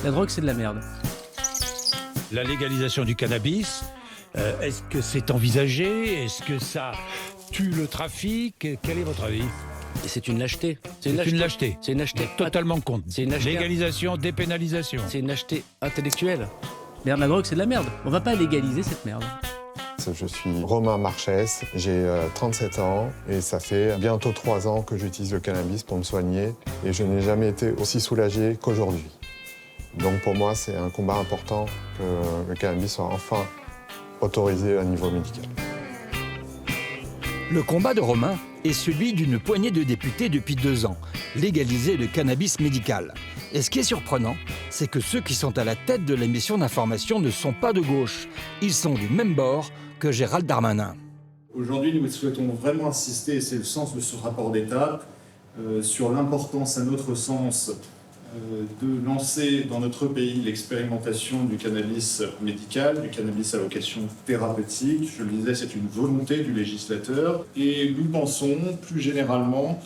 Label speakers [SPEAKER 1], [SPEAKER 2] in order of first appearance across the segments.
[SPEAKER 1] La drogue, c'est de la merde.
[SPEAKER 2] La légalisation du cannabis, est-ce que c'est envisagé? Est-ce que ça tue le trafic? Quel est votre avis?
[SPEAKER 1] Et c'est une lâcheté.
[SPEAKER 2] C'est une lâcheté.
[SPEAKER 1] C'est une lâcheté.
[SPEAKER 2] Totalement contre.
[SPEAKER 1] C'est une lâcheté.
[SPEAKER 2] Légalisation, dépénalisation.
[SPEAKER 1] C'est une lâcheté intellectuelle. Merde, la drogue, c'est de la merde. On va pas légaliser cette merde.
[SPEAKER 3] Je suis Romain Marchès, j'ai 37 ans et ça fait bientôt 3 ans que j'utilise le cannabis pour me soigner et je n'ai jamais été aussi soulagé qu'aujourd'hui. Donc pour moi, c'est un combat important que le cannabis soit enfin autorisé à niveau médical.
[SPEAKER 4] Le combat de Romain est celui d'une poignée de députés depuis 2 ans, légaliser le cannabis médical. Et ce qui est surprenant, c'est que ceux qui sont à la tête de la mission d'information ne sont pas de gauche. Ils sont du même bord que Gérald Darmanin.
[SPEAKER 5] Aujourd'hui, nous souhaitons vraiment insister, et c'est le sens de ce rapport d'étape, sur l'importance, à notre sens, de lancer dans notre pays l'expérimentation du cannabis médical, du cannabis à vocation thérapeutique. Je le disais, c'est une volonté du législateur. Et nous pensons plus généralement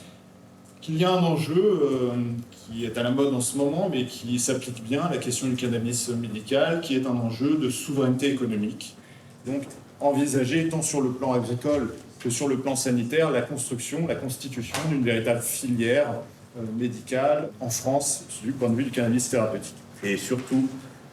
[SPEAKER 5] qu'il y a un enjeu qui est à la mode en ce moment, mais qui s'applique bien à la question du cannabis médical, qui est un enjeu de souveraineté économique. Donc, envisager tant sur le plan agricole que sur le plan sanitaire la construction, la constitution d'une véritable filière médicale en France du point de vue du cannabis thérapeutique.
[SPEAKER 6] Et surtout,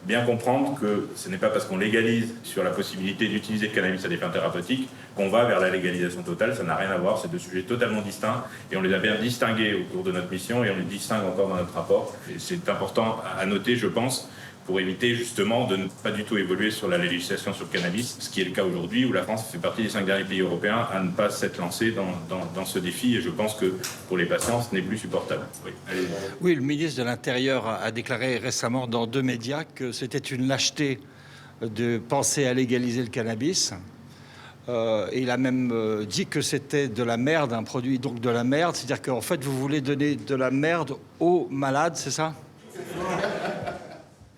[SPEAKER 6] bien comprendre que ce n'est pas parce qu'on légalise sur la possibilité d'utiliser le cannabis à des fins thérapeutiques qu'on va vers la légalisation totale. Ça n'a rien à voir, c'est 2 sujets totalement distincts et on les a bien distingués au cours de notre mission et on les distingue encore dans notre rapport. Et c'est important à noter, je pense, pour éviter justement de ne pas du tout évoluer sur la législation sur le cannabis, ce qui est le cas aujourd'hui où la France fait partie des 5 derniers pays européens à ne pas s'être lancé dans ce défi et je pense que pour les patients ce n'est plus supportable.
[SPEAKER 4] Oui, le ministre de l'Intérieur a déclaré récemment dans 2 médias que c'était une lâcheté de penser à légaliser le cannabis. Et il a même dit que c'était de la merde, un produit donc de la merde, c'est-à-dire qu'en fait vous voulez donner de la merde aux malades, c'est ça ?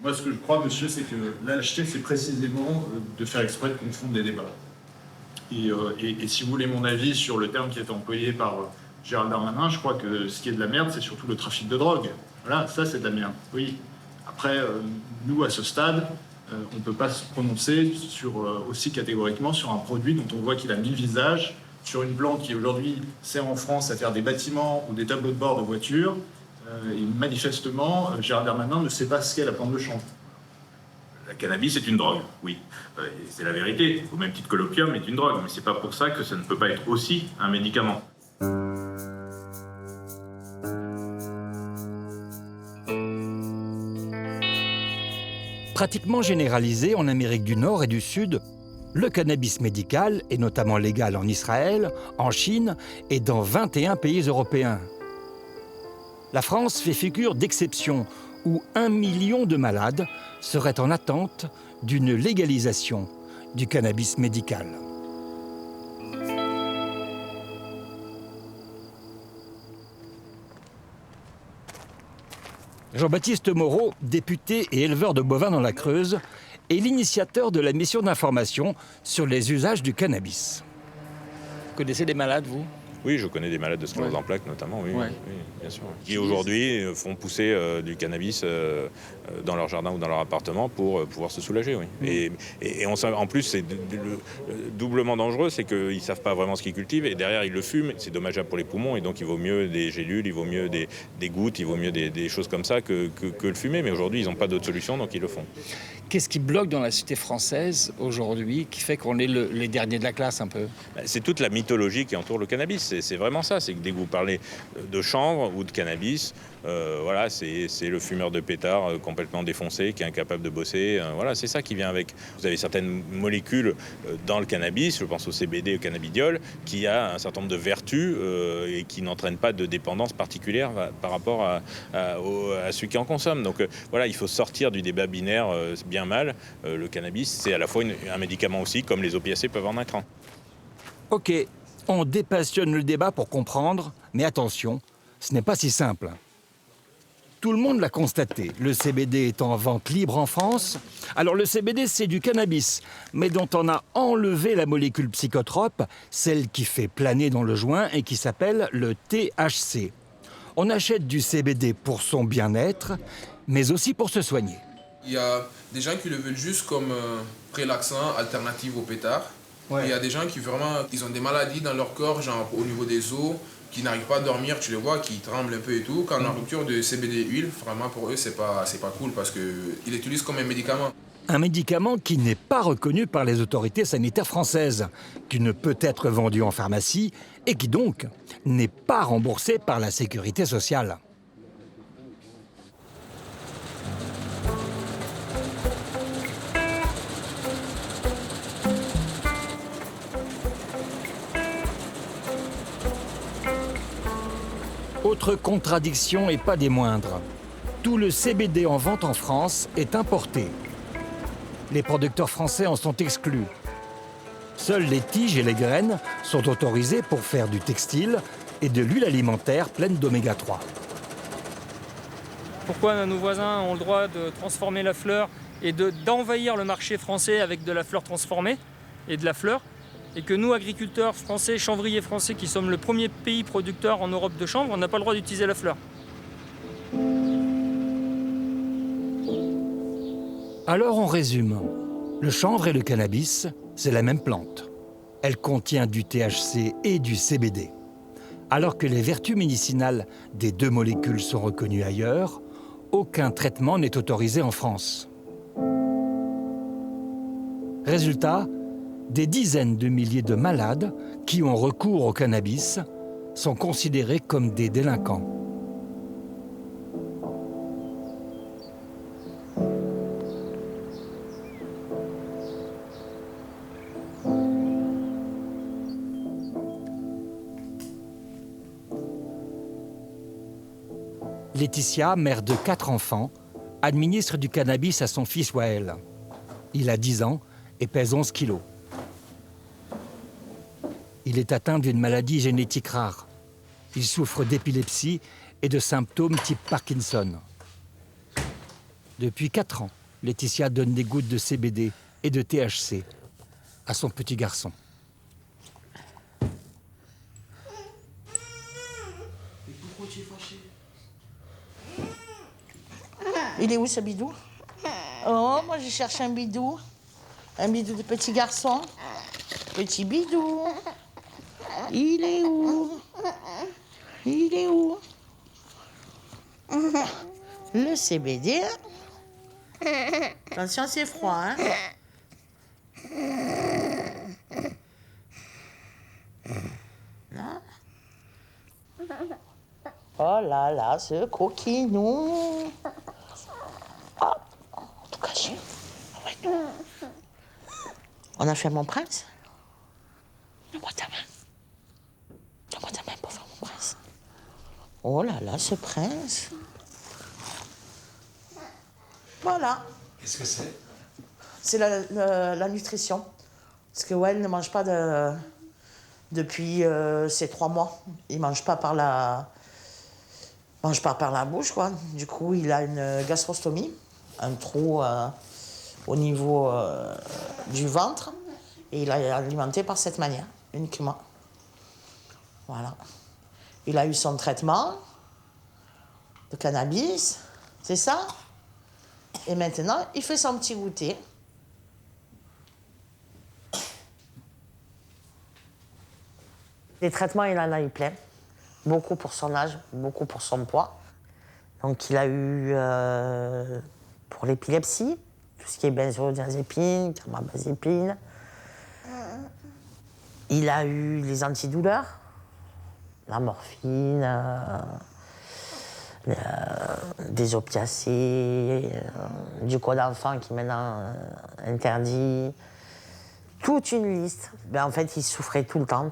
[SPEAKER 5] Moi, ce que je crois, monsieur, c'est que la lâcheté, c'est précisément de faire exprès de confondre des débats. Et si vous voulez mon avis sur le terme qui est employé par Gérald Darmanin, je crois que ce qui est de la merde, c'est surtout le trafic de drogue. Voilà, ça, c'est de la merde, oui. Après, nous, à ce stade, on ne peut pas se prononcer aussi catégoriquement sur un produit dont on voit qu'il a 1000 visages, sur une plante qui, aujourd'hui, sert en France à faire des bâtiments ou des tableaux de bord de voitures. Et manifestement, Gérald Darmanin ne sait pas ce qu'est la plante de chanvre.
[SPEAKER 6] La cannabis est une drogue, oui. C'est la vérité. Au même titre que l'opium est une drogue. Mais c'est pas pour ça que ça ne peut pas être aussi un médicament.
[SPEAKER 4] Pratiquement généralisé en Amérique du Nord et du Sud, le cannabis médical est notamment légal en Israël, en Chine et dans 21 pays européens. La France fait figure d'exception où 1 million de malades seraient en attente d'une légalisation du cannabis médical. Jean-Baptiste Moreau, député et éleveur de bovins dans la Creuse, est l'initiateur de la mission d'information sur les usages du cannabis. Vous connaissez des malades, vous ?
[SPEAKER 7] Oui, je connais des malades de sclérose en plaques notamment, oui,
[SPEAKER 4] Ouais.
[SPEAKER 7] oui, bien sûr. Qui aujourd'hui font pousser du cannabis dans leur jardin ou dans leur appartement pour pouvoir se soulager, oui. Et en plus, c'est doublement dangereux, c'est qu'ils ne savent pas vraiment ce qu'ils cultivent et derrière ils le fument, c'est dommageable pour les poumons et donc il vaut mieux des gélules, il vaut mieux des gouttes, il vaut mieux des choses comme ça que le fumer. Mais aujourd'hui, ils n'ont pas d'autre solution, donc ils le font.
[SPEAKER 4] Qu'est-ce qui bloque dans la société française aujourd'hui qui fait qu'on est les derniers de la classe un peu ?
[SPEAKER 7] C'est toute la mythologie qui entoure le cannabis. C'est vraiment ça. C'est que dès que vous parlez de chanvre ou de cannabis, voilà, c'est le fumeur de pétard complètement défoncé qui est incapable de bosser. Voilà, c'est ça qui vient avec. Vous avez certaines molécules dans le cannabis, je pense au CBD, au cannabidiol, qui a un certain nombre de vertus et qui n'entraînent pas de dépendance particulière par rapport à celui qui en consomme. Donc voilà, il faut sortir du débat binaire bien mal. Le cannabis, c'est à la fois un médicament aussi, comme les opiacés peuvent en être un.
[SPEAKER 4] Ok, on dépassionne le débat pour comprendre, mais attention, ce n'est pas si simple. Tout le monde l'a constaté, le CBD est en vente libre en France. Alors le CBD, c'est du cannabis, mais dont on a enlevé la molécule psychotrope, celle qui fait planer dans le joint et qui s'appelle le THC. On achète du CBD pour son bien-être, mais aussi pour se soigner.
[SPEAKER 8] Il y a des gens qui le veulent juste comme prélaxant, alternative au pétard. Ouais. Il y a des gens qui vraiment, ils ont des maladies dans leur corps, genre au niveau des os, qui n'arrivent pas à dormir, tu les vois, qui tremblent un peu et tout. Quand on a rupture de CBD huile, vraiment pour eux, c'est pas cool parce qu'ils l'utilisent comme un médicament.
[SPEAKER 4] Un médicament qui n'est pas reconnu par les autorités sanitaires françaises, qui ne peut être vendu en pharmacie et qui donc n'est pas remboursé par la sécurité sociale. Autre contradiction et pas des moindres. Tout le CBD en vente en France est importé. Les producteurs français en sont exclus. Seules les tiges et les graines sont autorisées pour faire du textile et de l'huile alimentaire pleine d'oméga 3.
[SPEAKER 9] Pourquoi nos voisins ont le droit de transformer la fleur et d'envahir le marché français avec de la fleur transformée et de la fleur, et que nous, agriculteurs français, chanvriers français, qui sommes le premier pays producteur en Europe de chanvre, on n'a pas le droit d'utiliser la fleur.
[SPEAKER 4] Alors on résume. Le chanvre et le cannabis, c'est la même plante. Elle contient du THC et du CBD. Alors que les vertus médicinales des deux molécules sont reconnues ailleurs, aucun traitement n'est autorisé en France. Résultat, des dizaines de milliers de malades qui ont recours au cannabis sont considérés comme des délinquants. Laetitia, mère de 4 enfants, administre du cannabis à son fils Wael. Il a 10 ans et pèse 11 kilos. Il est atteint d'une maladie génétique rare. Il souffre d'épilepsie et de symptômes type Parkinson. Depuis 4 ans, Laetitia donne des gouttes de CBD et de THC à son petit garçon.
[SPEAKER 10] Il est où ce bidou? Oh, moi je cherche un bidou. Un bidou de petit garçon. Petit bidou. Il est où? Il est où? Le CBD. Attention, c'est froid, hein? Là. Oh là là, ce coquinou. Oh, tout caché. On a fait mon prince. Donne-moi ta main. Donne-moi ta main pour faire mon prince. Oh là là, ce prince. Voilà.
[SPEAKER 4] Qu'est-ce que c'est?
[SPEAKER 10] C'est la nutrition. Parce que ouais, il ne mange pas depuis ces 3 mois. Il ne mange pas par la bouche, quoi. Du coup, il a une gastrostomie, un trou au niveau du ventre. Et il est alimenté par cette manière, uniquement. Voilà. Il a eu son traitement de cannabis, c'est ça? Et maintenant, il fait son petit goûter. Les traitements, il en a eu plein. Beaucoup pour son âge, beaucoup pour son poids. Donc, il a eu pour l'épilepsie, tout ce qui est benzodiazépine, carbamazépine. Il a eu les antidouleurs, la morphine, des opiacés, du code enfant qui est maintenant interdit. Toute une liste. Ben, en fait, il souffrait tout le temps.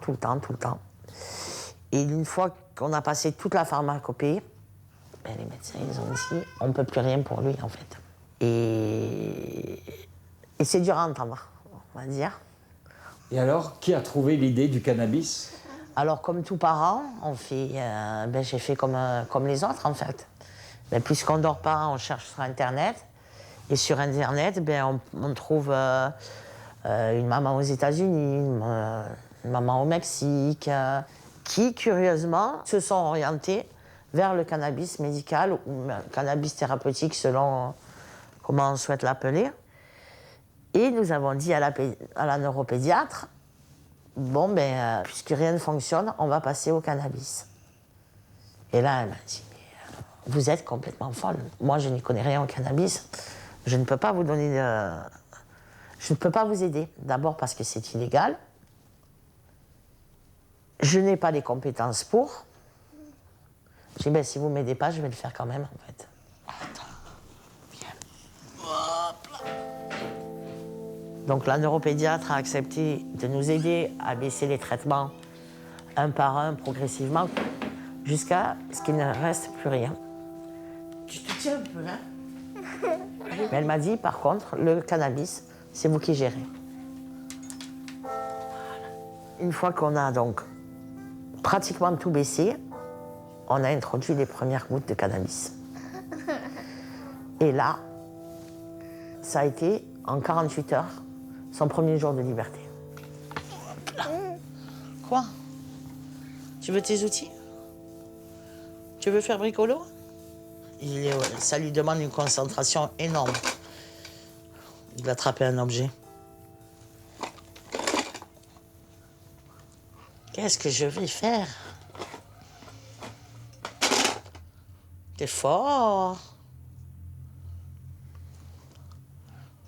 [SPEAKER 10] Et une fois qu'on a passé toute la pharmacopée, ben, les médecins, ils ont dit, on ne peut plus rien pour lui, en fait. Et c'est dur à entendre, on va dire.
[SPEAKER 4] Et alors, qui a trouvé l'idée du cannabis?
[SPEAKER 10] Alors, comme tous parents, j'ai fait comme les autres, en fait. Ben, puisqu'on ne dort pas, on cherche sur Internet. Et sur Internet, on trouve une maman aux États-Unis, une maman au Mexique, qui, curieusement, se sont orientés vers le cannabis médical ou cannabis thérapeutique selon comment on souhaite l'appeler. Et nous avons dit à la neuropédiatre, bon, ben, puisque rien ne fonctionne, on va passer au cannabis. Et là, elle m'a dit, mais vous êtes complètement folle. Moi, je n'y connais rien au cannabis. Je ne peux pas vous donner je ne peux pas vous aider. D'abord parce que c'est illégal. Je n'ai pas les compétences pour. J'ai dit, ben, si vous ne m'aidez pas, je vais le faire quand même, en fait. Donc la neuropédiatre a accepté de nous aider à baisser les traitements un par un, progressivement, jusqu'à ce qu'il ne reste plus rien. Tu te tiens un peu, hein? Mais elle m'a dit, par contre, le cannabis, c'est vous qui gérez. Une fois qu'on a donc pratiquement tout baissé, on a introduit les premières gouttes de cannabis. Et là, ça a été, en 48 heures, son premier jour de liberté. Quoi? Tu veux tes outils? Tu veux faire bricolo? Ça lui demande une concentration énorme d'attraper un objet. Qu'est-ce que je vais faire? T'es fort.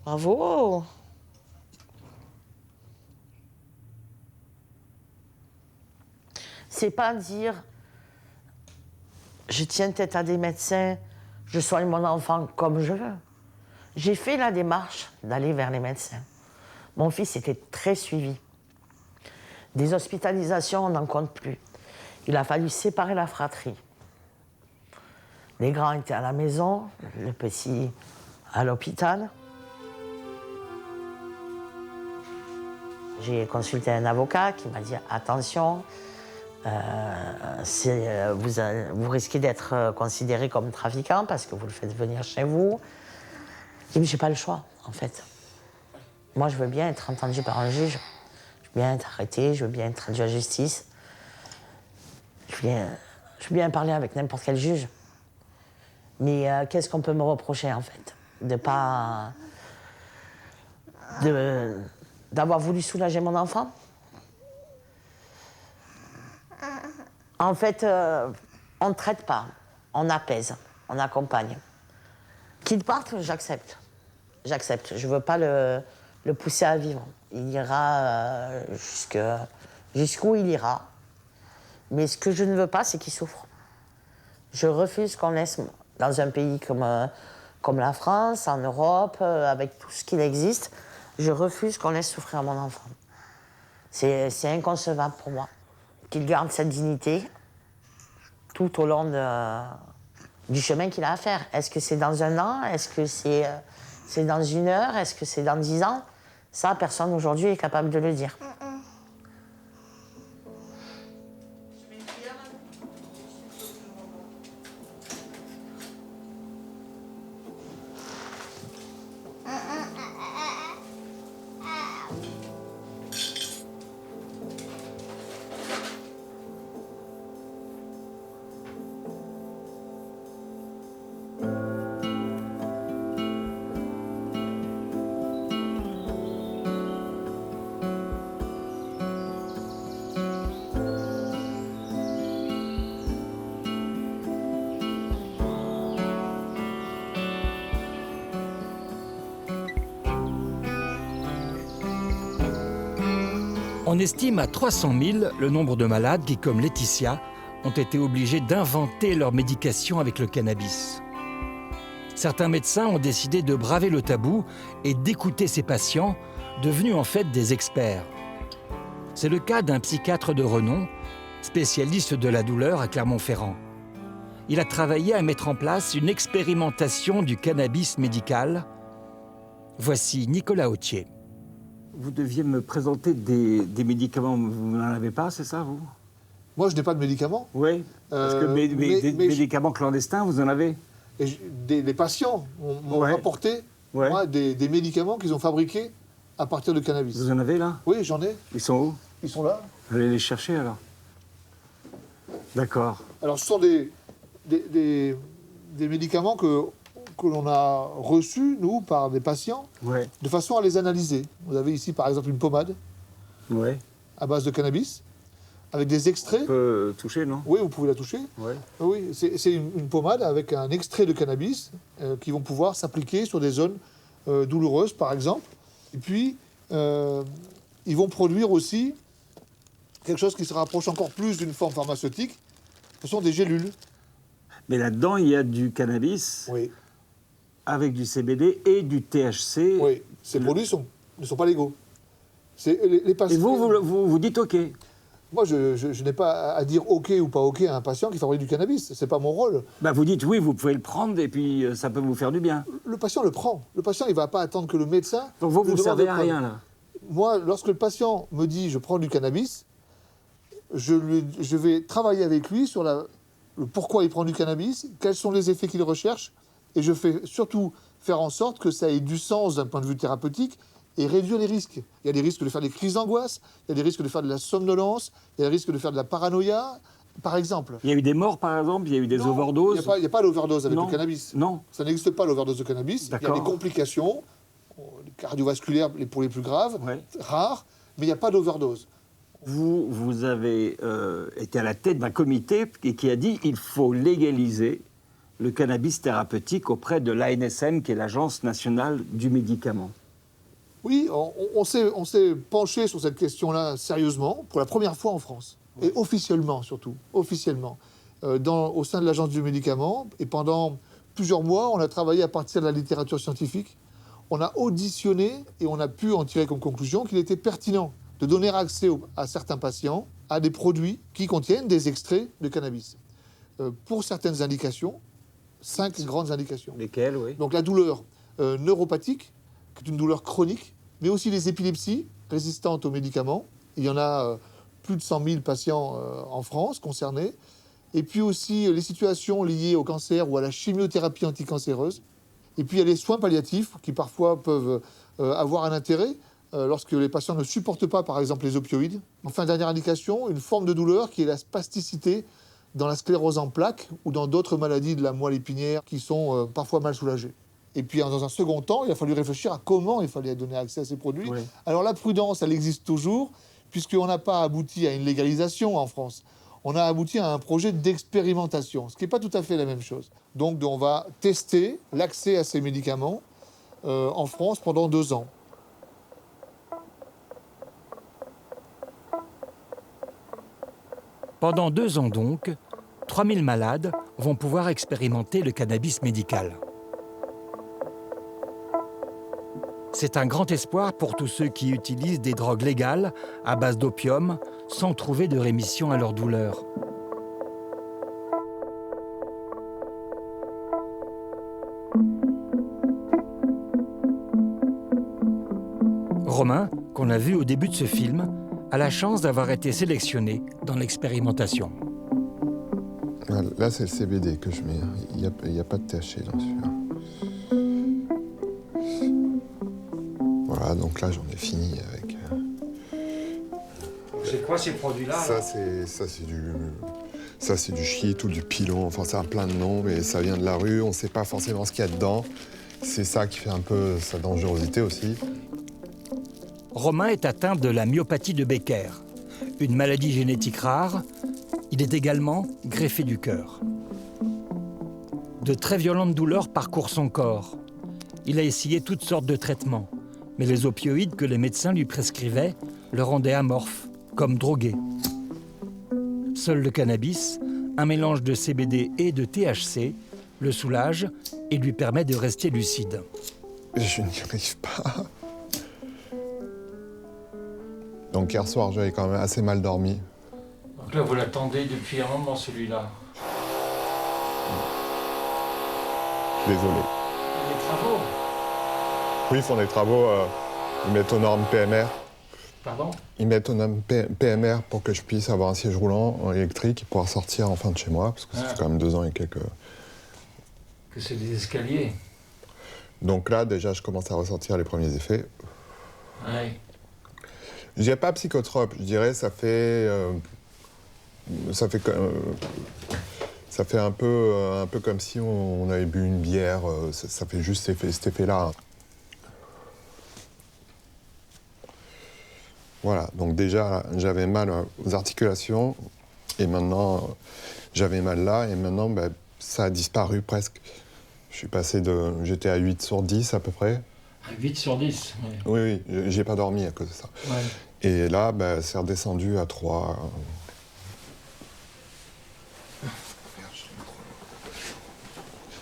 [SPEAKER 10] Bravo. C'est pas dire je tiens tête à des médecins, je soigne mon enfant comme je veux. J'ai fait la démarche d'aller vers les médecins. Mon fils était très suivi. Des hospitalisations, on n'en compte plus. Il a fallu séparer la fratrie. Les grands étaient à la maison, le petit à l'hôpital. J'ai consulté un avocat qui m'a dit attention, vous risquez d'être considéré comme trafiquant parce que vous le faites venir chez vous. J'ai dit mais j'ai pas le choix en fait. Moi je veux bien être entendu par un juge, je veux bien être arrêté, je veux bien être traduit à la justice. Je veux bien parler avec n'importe quel juge. Mais qu'est-ce qu'on peut me reprocher en fait? D'avoir voulu soulager mon enfant? En fait, on ne traite pas, on apaise, on accompagne. Qu'il parte, j'accepte. J'accepte. Je ne veux pas le pousser à vivre. Il ira jusqu'où il ira. Mais ce que je ne veux pas, c'est qu'il souffre. Je refuse qu'on laisse, dans un pays comme la France, en Europe, avec tout ce qu'il existe, je refuse qu'on laisse souffrir mon enfant. C'est inconcevable pour moi. Qu'il garde cette dignité tout au long du chemin qu'il a à faire. Est-ce que c'est dans 1 an? Est-ce que c'est dans 1 heure? Est-ce que c'est dans 10 ans? Ça, personne aujourd'hui est capable de le dire.
[SPEAKER 4] On estime à 300 000 le nombre de malades qui, comme Laetitia, ont été obligés d'inventer leur médication avec le cannabis. Certains médecins ont décidé de braver le tabou et d'écouter ces patients, devenus en fait des experts. C'est le cas d'un psychiatre de renom, spécialiste de la douleur à Clermont-Ferrand. Il a travaillé à mettre en place une expérimentation du cannabis médical. Voici Nicolas Autier.
[SPEAKER 11] Vous deviez me présenter des médicaments, vous n'en avez pas, c'est ça, vous?
[SPEAKER 12] Moi, je n'ai pas de médicaments.
[SPEAKER 11] Oui, parce que des médicaments clandestins, vous en avez?
[SPEAKER 12] Les patients m'ont rapporté moi, des médicaments qu'ils ont fabriqués à partir de cannabis.
[SPEAKER 11] Vous en avez, là?
[SPEAKER 12] Oui, j'en ai.
[SPEAKER 11] Ils sont où?
[SPEAKER 12] Ils sont là.
[SPEAKER 11] Allez les chercher, alors. D'accord.
[SPEAKER 12] Alors, ce sont des des médicaments que l'on a reçus, nous, par des patients, de façon à les analyser. Vous avez ici, par exemple, une pommade à base de cannabis, avec des extraits.
[SPEAKER 11] On peut toucher, non?
[SPEAKER 12] Oui, vous pouvez la toucher. Oui, c'est une pommade avec un extrait de cannabis qui vont pouvoir s'appliquer sur des zones douloureuses, par exemple. Et puis, ils vont produire aussi quelque chose qui se rapproche encore plus d'une forme pharmaceutique. Ce sont des gélules.
[SPEAKER 11] Mais là-dedans, il y a du cannabis avec du CBD et du THC.
[SPEAKER 12] Oui, ces produits ne sont pas légaux. Les patients...
[SPEAKER 11] Et vous dites OK?
[SPEAKER 12] Moi, je n'ai pas à dire OK ou pas OK à un patient qui fabrique du cannabis. Ce n'est pas mon rôle.
[SPEAKER 11] Bah, vous dites oui, vous pouvez le prendre et puis ça peut vous faire du bien.
[SPEAKER 12] Le patient le prend. Le patient, il ne va pas attendre que le médecin...
[SPEAKER 11] Donc vous ne servez à rien, là?
[SPEAKER 12] Moi, lorsque le patient me dit « je prends du cannabis », je vais travailler avec lui sur le pourquoi il prend du cannabis, quels sont les effets qu'il recherche, et je fais surtout faire en sorte que ça ait du sens d'un point de vue thérapeutique et réduire les risques. Il y a des risques de faire des crises d'angoisse, il y a des risques de faire de la somnolence, il y a des risques de faire de la paranoïa, par exemple.
[SPEAKER 11] Il y a eu des morts, par exemple? Il y a eu des overdoses?
[SPEAKER 12] Il n'y a pas d'overdose avec le cannabis.
[SPEAKER 11] Non.
[SPEAKER 12] Ça n'existe pas, l'overdose de cannabis. Il y a des complications cardiovasculaires pour les plus graves, rares, mais il n'y a pas d'overdose.
[SPEAKER 11] Vous avez été à la tête d'un comité qui a dit qu'il faut légaliser le cannabis thérapeutique auprès de l'ANSM, qui est l'Agence nationale du médicament.
[SPEAKER 12] Oui, on s'est penché sur cette question-là sérieusement, pour la première fois en France. Et officiellement, surtout. Officiellement. Au sein de l'Agence du médicament. Et pendant plusieurs mois, on a travaillé à partir de la littérature scientifique. On a auditionné et on a pu en tirer comme conclusion qu'il était pertinent de donner accès à certains patients à des produits qui contiennent des extraits de cannabis. Pour certaines indications, 5 grandes indications.
[SPEAKER 11] Lesquelles, oui?
[SPEAKER 12] Donc la douleur neuropathique, qui est une douleur chronique, mais aussi les épilepsies résistantes aux médicaments. Il y en a plus de 100 000 patients en France concernés. Et puis aussi les situations liées au cancer ou à la chimiothérapie anticancéreuse. Et puis il y a les soins palliatifs qui parfois peuvent avoir un intérêt lorsque les patients ne supportent pas, par exemple, les opioïdes. Enfin, dernière indication, une forme de douleur qui est la spasticité dans la sclérose en plaques ou dans d'autres maladies de la moelle épinière qui sont parfois mal soulagées. Et puis, dans un second temps, il a fallu réfléchir à comment il fallait donner accès à ces produits. Oui. Alors, la prudence, elle existe toujours, puisqu'on n'a pas abouti à une légalisation en France. On a abouti à un projet d'expérimentation, ce qui n'est pas tout à fait la même chose. Donc, on va tester l'accès à ces médicaments en France pendant 2 ans.
[SPEAKER 4] Pendant 2 ans donc, 3000 malades vont pouvoir expérimenter le cannabis médical. C'est un grand espoir pour tous ceux qui utilisent des drogues légales à base d'opium sans trouver de rémission à leur douleur. Romain, qu'on a vu au début de ce film, a la chance d'avoir été sélectionné dans l'expérimentation.
[SPEAKER 3] Là, c'est le CBD que je mets. Il n'y a pas de THC dans celui-là. Voilà, donc là, j'en ai fini avec...
[SPEAKER 11] C'est quoi ces produits-là?
[SPEAKER 3] Ça, c'est du shit ou du pilon. Enfin, ça a plein de noms, mais ça vient de la rue. On ne sait pas forcément ce qu'il y a dedans. C'est ça qui fait un peu sa dangerosité aussi.
[SPEAKER 4] Romain est atteint de la myopathie de Becker, une maladie génétique rare. Il est également greffé du cœur. De très violentes douleurs parcourent son corps. Il a essayé toutes sortes de traitements, mais les opioïdes que les médecins lui prescrivaient le rendaient amorphe, comme drogué. Seul le cannabis, un mélange de CBD et de THC, le soulage et lui permet de rester lucide.
[SPEAKER 3] Je n'y arrive pas. Donc hier soir, j'avais quand même assez mal dormi.
[SPEAKER 11] Donc là, vous l'attendez depuis un moment, celui-là.
[SPEAKER 3] Désolé.
[SPEAKER 11] Les travaux?
[SPEAKER 3] Oui, ils font des travaux. Ils mettent aux normes PMR.
[SPEAKER 11] Pardon?
[SPEAKER 3] Ils mettent aux normes PMR pour que je puisse avoir un siège roulant électrique et pouvoir sortir enfin de chez moi, parce que ça fait quand même 2 ans et quelques...
[SPEAKER 11] Que c'est des escaliers.
[SPEAKER 3] Donc là, déjà, je commence à ressentir les premiers effets.
[SPEAKER 11] Oui.
[SPEAKER 3] Je dirais pas psychotrope, je dirais ça fait Ça fait un peu comme si on avait bu une bière, ça fait juste cet effet-là. Voilà, donc déjà j'avais mal aux articulations et maintenant j'avais mal là et maintenant ça a disparu presque. J'étais à 8 sur 10 à peu près.
[SPEAKER 4] 8 sur 10
[SPEAKER 3] Oui, j'ai pas dormi à cause de ça.
[SPEAKER 4] Ouais.
[SPEAKER 3] Et là, c'est redescendu à 3.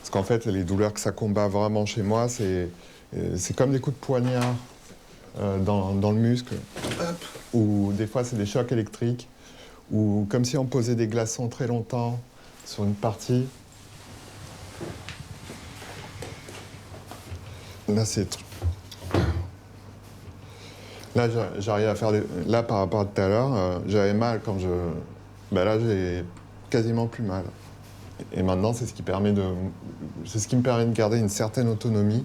[SPEAKER 3] Parce qu'en fait, les douleurs que ça combat vraiment chez moi, c'est comme des coups de poignard dans le muscle. Ou des fois, c'est des chocs électriques. Ou comme si on posait des glaçons très longtemps sur une partie. Là, Là, j'arrive à faire Là, par rapport à tout à l'heure, j'avais mal quand là, j'ai quasiment plus mal. Et maintenant, c'est ce qui me permet de garder une certaine autonomie.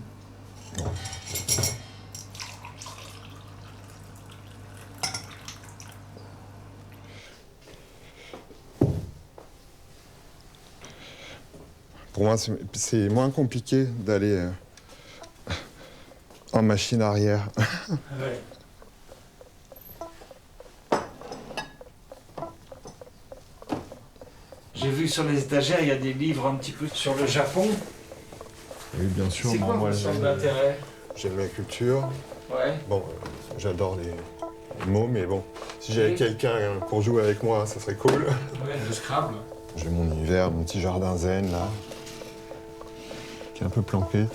[SPEAKER 3] Pour moi, c'est moins compliqué d'aller en machine arrière.
[SPEAKER 4] Ouais. J'ai vu sur les étagères, il y a des livres un petit peu sur le Japon.
[SPEAKER 3] Oui, bien sûr.
[SPEAKER 4] C'est quoi votre centre d'intérêt?
[SPEAKER 3] J'aime la culture.
[SPEAKER 4] Ouais.
[SPEAKER 3] Bon, j'adore les mots, mais bon, si j'avais quelqu'un pour jouer avec moi, ça serait cool.
[SPEAKER 4] Ouais, le Scrabble.
[SPEAKER 3] J'ai mon univers, mon petit jardin zen, là, qui est un peu planqué.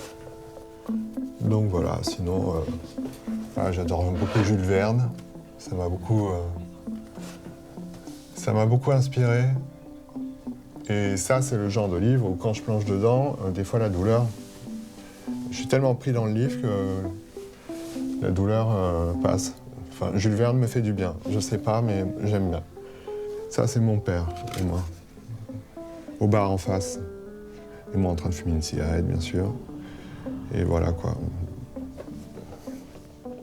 [SPEAKER 3] Donc voilà, sinon, j'adore beaucoup Jules Verne. Ça m'a beaucoup inspiré. Et ça, c'est le genre de livre où quand je plonge dedans, des fois la douleur... Je suis tellement pris dans le livre que la douleur passe. Enfin, Jules Verne me fait du bien. Je sais pas, mais j'aime bien. Ça, c'est mon père et moi. Au bar en face. Et moi en train de fumer une cigarette, bien sûr. Et voilà, quoi.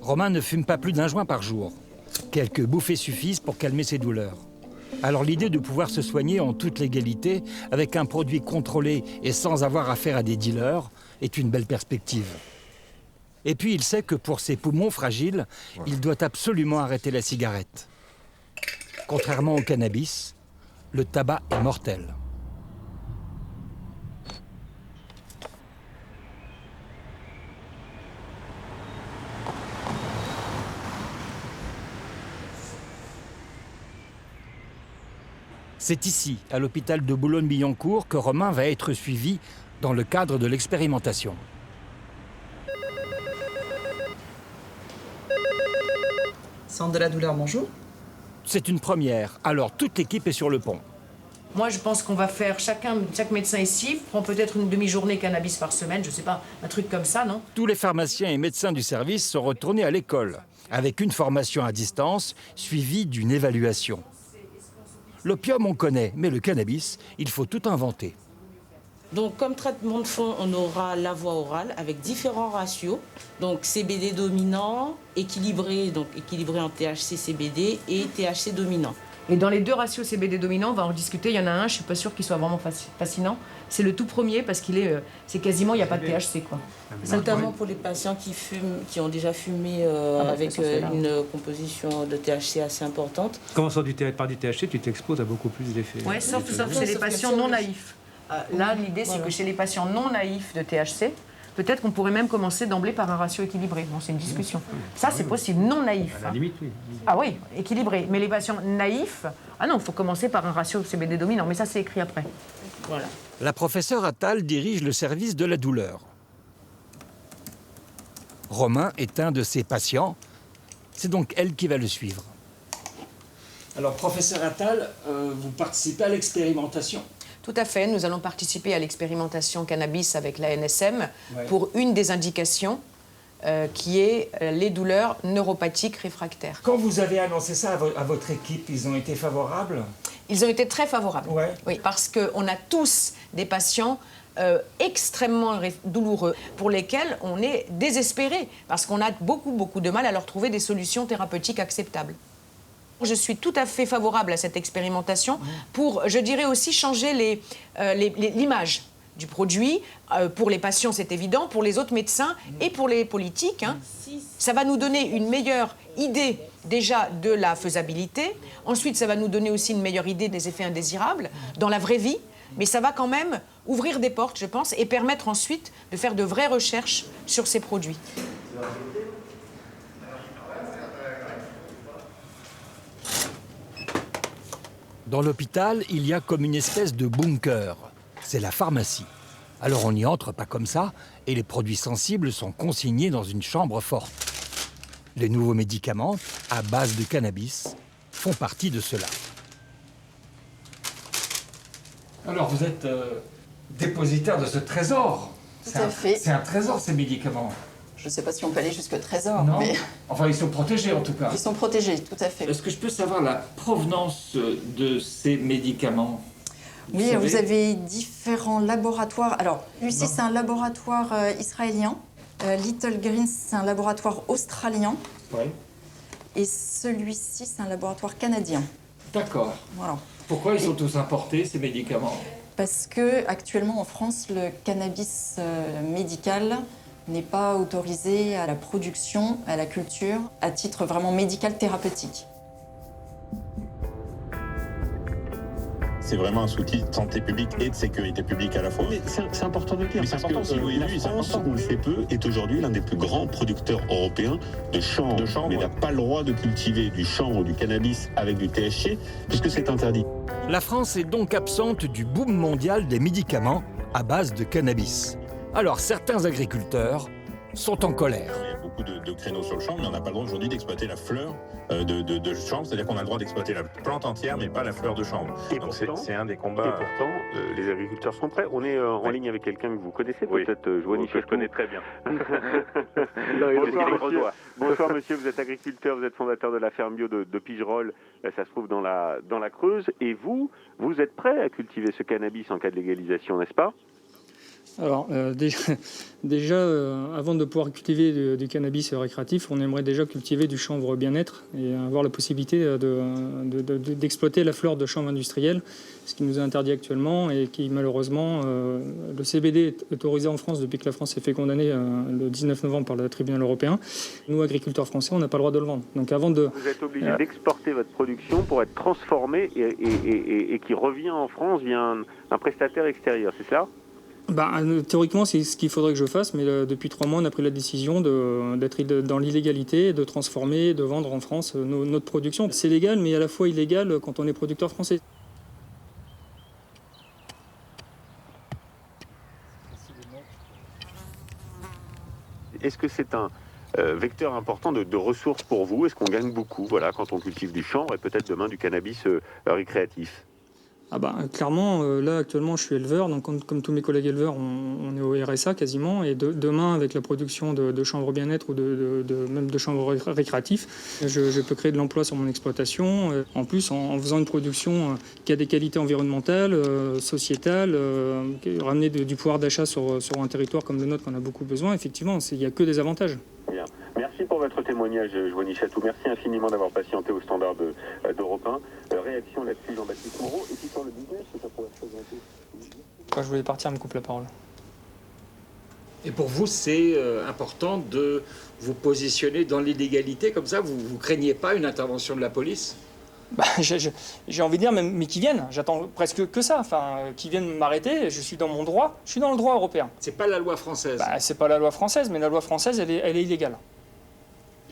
[SPEAKER 4] Romain ne fume pas plus d'1 joint par jour. Quelques bouffées suffisent pour calmer ses douleurs. Alors l'idée de pouvoir se soigner en toute légalité, avec un produit contrôlé et sans avoir affaire à des dealers, est une belle perspective. Et puis il sait que pour ses poumons fragiles, il doit absolument arrêter la cigarette. Contrairement au cannabis, le tabac est mortel. C'est ici, à l'hôpital de Boulogne-Billancourt, que Romain va être suivi dans le cadre de l'expérimentation.
[SPEAKER 13] Centre de la douleur, bonjour.
[SPEAKER 4] C'est une première, alors toute l'équipe est sur le pont.
[SPEAKER 14] Moi, je pense qu'on va faire chaque médecin ici prend peut-être une demi-journée cannabis par semaine, je sais pas, un truc comme ça, non?
[SPEAKER 4] Tous les pharmaciens et médecins du service sont retournés à l'école, avec une formation à distance suivie d'une évaluation. L'opium, on connaît, mais le cannabis, il faut tout inventer.
[SPEAKER 15] Donc, comme traitement de fond, on aura la voie orale avec différents ratios. Donc, CBD dominant, équilibré en THC, CBD et THC dominant.
[SPEAKER 14] Et dans les deux ratios CBD dominants, on va en discuter. Il y en a un, je suis pas sûre qu'il soit vraiment fascinant. C'est le tout premier parce qu'il est, c'est quasiment, il n'y a pas de THC, quoi.
[SPEAKER 15] Notamment pour les patients qui fument, qui ont déjà fumé avec une composition de THC assez importante.
[SPEAKER 1] Commençant par du THC, tu t'exposes à beaucoup plus d'effets.
[SPEAKER 14] Oui, sauf chez les patients non naïfs. Là, l'idée, c'est que chez les patients non naïfs de THC, peut-être qu'on pourrait même commencer d'emblée par un ratio équilibré. Bon, c'est une discussion. Ça, c'est possible, non naïf.
[SPEAKER 1] À la limite, oui.
[SPEAKER 14] Ah oui, équilibré. Mais les patients naïfs, ah non, il faut commencer par un ratio CBD dominant. Mais ça, c'est écrit après.
[SPEAKER 15] Voilà.
[SPEAKER 4] La professeure Attal dirige le service de la douleur. Romain est un de ses patients. C'est donc elle qui va le suivre.
[SPEAKER 16] Alors, professeur Attal, vous participez à l'expérimentation?
[SPEAKER 14] Tout à fait. Nous allons participer à l'expérimentation cannabis avec l'ANSM pour une des indications qui est les douleurs neuropathiques réfractaires.
[SPEAKER 16] Quand vous avez annoncé ça à votre équipe, ils ont été favorables?
[SPEAKER 14] Ils ont été très favorables.
[SPEAKER 16] Ouais.
[SPEAKER 14] Oui, parce qu'on a tous des patients extrêmement douloureux pour lesquels on est désespéré parce qu'on a beaucoup de mal à leur trouver des solutions thérapeutiques acceptables. Je suis tout à fait favorable à cette expérimentation pour, je dirais aussi, changer l'image du produit. Pour les patients, c'est évident, pour les autres médecins et pour les politiques. Ça va nous donner une meilleure idée déjà de la faisabilité. Ensuite, ça va nous donner aussi une meilleure idée des effets indésirables dans la vraie vie. Mais ça va quand même ouvrir des portes, je pense, et permettre ensuite de faire de vraies recherches sur ces produits.
[SPEAKER 4] Dans l'hôpital, il y a comme une espèce de bunker. C'est la pharmacie. Alors on n'y entre pas comme ça, et les produits sensibles sont consignés dans une chambre forte. Les nouveaux médicaments, à base de cannabis, font partie de cela.
[SPEAKER 16] Alors vous êtes dépositaire de ce trésor.
[SPEAKER 17] Tout à fait.
[SPEAKER 16] C'est un trésor, ces médicaments.
[SPEAKER 17] Je ne sais pas si on peut aller jusqu'au trésor,
[SPEAKER 16] Non.
[SPEAKER 17] mais
[SPEAKER 16] Enfin, ils sont protégés en tout cas.
[SPEAKER 17] ils sont protégés, tout à fait.
[SPEAKER 16] Est-ce que je peux savoir la provenance de ces médicaments?
[SPEAKER 17] Oui, vous avez différents laboratoires. Alors, Lucie, c'est un laboratoire israélien. Little Greens, c'est un laboratoire australien.
[SPEAKER 16] Oui.
[SPEAKER 17] Et celui-ci, c'est un laboratoire canadien.
[SPEAKER 16] D'accord.
[SPEAKER 17] Voilà.
[SPEAKER 16] Pourquoi ils sont tous importés, ces médicaments?
[SPEAKER 17] Parce que actuellement en France, le cannabis médical n'est pas autorisé à la production, à la culture, à titre vraiment médical thérapeutique.
[SPEAKER 18] C'est vraiment un outil de santé publique et de sécurité publique à la fois. Mais c'est important de le dire, parce que si vous avez vu, la France, on le sait peu, est aujourd'hui l'un des plus grands producteurs européens de chanvre. Mais n'a pas le droit de cultiver du chanvre ou du cannabis avec du THC, puisque c'est interdit.
[SPEAKER 4] La France est donc absente du boom mondial des médicaments à base de cannabis. Alors certains agriculteurs sont en colère.
[SPEAKER 18] Il y a beaucoup de créneaux sur le chanvre, mais on n'a pas le droit aujourd'hui d'exploiter la fleur de chanvre, c'est-à-dire qu'on a le droit d'exploiter la plante entière, mais pas la fleur de chanvre.
[SPEAKER 19] Et
[SPEAKER 18] donc
[SPEAKER 19] pourtant,
[SPEAKER 18] c'est un des combats.
[SPEAKER 19] Et pourtant, les agriculteurs sont prêts. On est en ligne avec quelqu'un que vous connaissez, peut-être, Joanie
[SPEAKER 18] que je connais très bien.
[SPEAKER 19] Bonsoir monsieur, vous êtes agriculteur, vous êtes fondateur de la ferme bio de Pigerolles, ça se trouve dans la Creuse, et vous êtes prêt à cultiver ce cannabis en cas de légalisation, n'est-ce pas ?
[SPEAKER 9] Alors, déjà avant de pouvoir cultiver du cannabis récréatif, on aimerait déjà cultiver du chanvre bien-être et avoir la possibilité d'exploiter la fleur de chanvre industriel, ce qui nous est interdit actuellement et qui malheureusement, le CBD est autorisé en France depuis que la France s'est fait condamner le 19 novembre par le tribunal européen. Nous, agriculteurs français, on n'a pas le droit de le vendre. Donc, avant de...
[SPEAKER 19] Vous êtes obligé d'exporter votre production pour être transformée et qui revient en France via un prestataire extérieur, c'est ça ?
[SPEAKER 9] Théoriquement, c'est ce qu'il faudrait que je fasse, mais depuis 3 mois, on a pris la décision d'être dans l'illégalité, de transformer, de vendre en France notre production. C'est légal, mais à la fois illégal quand on est producteur français.
[SPEAKER 19] Est-ce que c'est un vecteur important de ressources pour vous? Est-ce qu'on gagne beaucoup quand on cultive du chanvre et peut-être demain du cannabis récréatif?
[SPEAKER 9] Clairement, là actuellement je suis éleveur, donc comme tous mes collègues éleveurs, on est au RSA quasiment, et demain avec la production de chanvre bien-être ou même de chanvre récréatif, je peux créer de l'emploi sur mon exploitation. En plus, en faisant une production qui a des qualités environnementales, sociétales, ramener du pouvoir d'achat sur un territoire comme le nôtre qu'on a beaucoup besoin, effectivement, il n'y a que des avantages.
[SPEAKER 19] Bien. Merci pour votre témoignage, Joanie Chatou. Merci infiniment d'avoir patienté au standard d'Europe 1. Réaction là-dessus, Jean-Baptiste Moreau. Et puis sur le business, ça pourrait se présenter.
[SPEAKER 9] Quand je voulais partir, elle me coupe la parole.
[SPEAKER 16] Et pour vous, c'est important de vous positionner dans l'illégalité, comme ça, vous ne craignez pas une intervention de la police?
[SPEAKER 9] J'ai envie de dire, mais qu'ils viennent, j'attends presque que ça, qu'ils viennent m'arrêter, je suis dans mon droit, je suis dans le droit européen.
[SPEAKER 16] C'est pas la loi française?
[SPEAKER 9] C'est pas la loi française, mais la loi française, elle est illégale.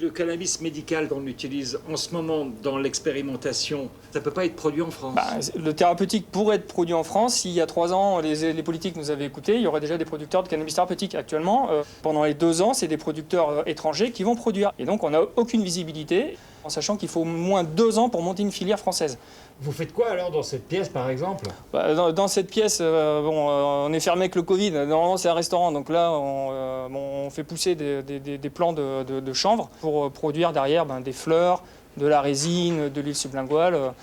[SPEAKER 16] Le cannabis médical qu'on utilise en ce moment dans l'expérimentation, ça ne peut pas être produit en France?
[SPEAKER 9] Le thérapeutique pourrait être produit en France. S'il y a 3 ans, les politiques nous avaient écoutés, il y aurait déjà des producteurs de cannabis thérapeutique. Actuellement, pendant les 2 ans, c'est des producteurs étrangers qui vont produire. Et donc, on n'a aucune visibilité, en sachant qu'il faut au moins 2 ans pour monter une filière française.
[SPEAKER 16] Vous faites quoi alors dans cette pièce, par exemple?
[SPEAKER 9] Dans cette pièce, on est fermé avec le Covid. Normalement, c'est un restaurant. Donc là, on fait pousser des plants de chanvre pour produire derrière des fleurs, de la résine, de l'huile sublinguale,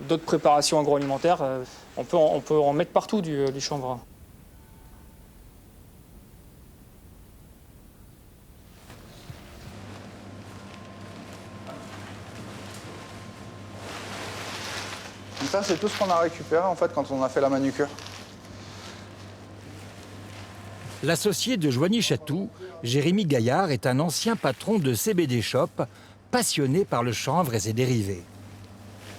[SPEAKER 9] d'autres préparations agroalimentaires. On peut en mettre partout du chanvre.
[SPEAKER 20] Donc ça, c'est tout ce qu'on a récupéré en fait quand on a fait la manucure.
[SPEAKER 4] L'associé de Joigny Chatou, Jérémy Gaillard, est un ancien patron de CBD Shop, passionné par le chanvre et ses dérivés.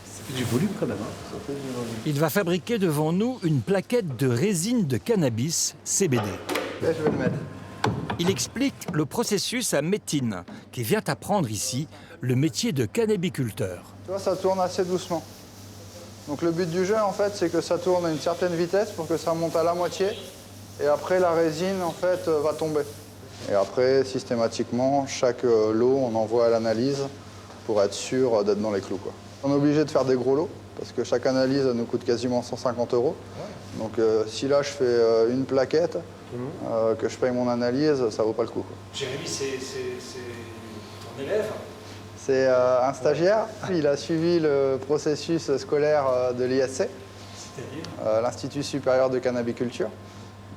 [SPEAKER 21] Ça fait du volume quand même. Hein. Ça fait du volume.
[SPEAKER 4] Il va fabriquer devant nous une plaquette de résine de cannabis CBD.
[SPEAKER 20] Là, je vais le mettre.
[SPEAKER 4] Il explique le processus à Métine, qui vient apprendre ici le métier de cannabiculteur.
[SPEAKER 20] Tu vois, ça tourne assez doucement. Donc le but du jeu, en fait, c'est que ça tourne à une certaine vitesse pour que ça monte à la moitié. Et après, la résine, en fait, va tomber. Et après, systématiquement, chaque lot, on envoie à l'analyse pour être sûr d'être dans les clous, quoi. On est obligé de faire des gros lots, parce que chaque analyse nous coûte quasiment 150 €. Donc si là, je fais une plaquette, que je paye mon analyse, ça vaut pas le coup, quoi.
[SPEAKER 16] Jérémy, c'est ton élève?
[SPEAKER 20] C'est un stagiaire. Il a suivi le processus scolaire de l'ISC, l'Institut supérieur de cannabiculture.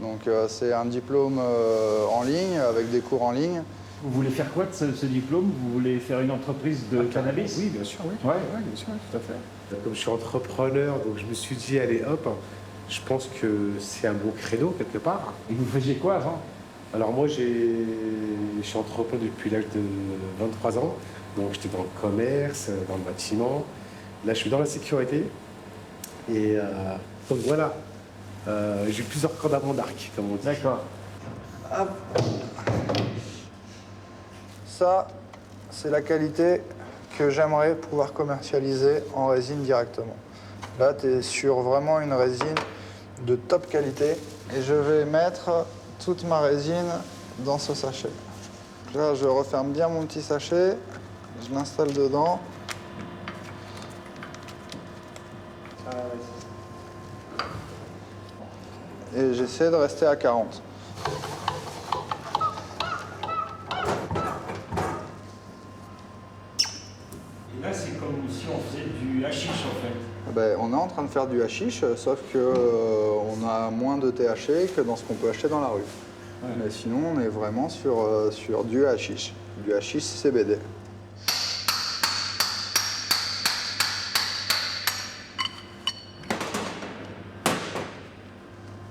[SPEAKER 20] Donc c'est un diplôme en ligne, avec des cours en ligne.
[SPEAKER 22] Vous voulez faire quoi de ce diplôme? Vous voulez faire une entreprise de cannabis?
[SPEAKER 21] Oui, bien sûr, oui.
[SPEAKER 22] Ouais.
[SPEAKER 21] Bien sûr, tout à fait. Comme je suis entrepreneur, donc je me suis dit, allez hop, je pense que c'est un bon credo quelque part.
[SPEAKER 22] Et vous faisiez quoi avant?
[SPEAKER 21] Alors moi, je suis entrepreneur depuis l'âge de 23 ans. Donc j'étais dans le commerce, dans le bâtiment. Là, je suis dans la sécurité. Et donc voilà, j'ai eu plusieurs cordes à mon arc, comme on dit.
[SPEAKER 22] D'accord.
[SPEAKER 20] Ça, c'est la qualité que j'aimerais pouvoir commercialiser en résine directement. Là, tu es sur vraiment une résine de top qualité. Et je vais mettre toute ma résine dans ce sachet. Là, je referme bien mon petit sachet. Je l'installe dedans. Et j'essaie de rester à 40.
[SPEAKER 22] Et là, c'est comme si on faisait du hashish en fait.
[SPEAKER 20] Ben, on est en train de faire du hashish, sauf qu'on a moins de THC que dans ce qu'on peut acheter dans la rue. Ouais. Mais sinon, on est vraiment sur du hashish CBD.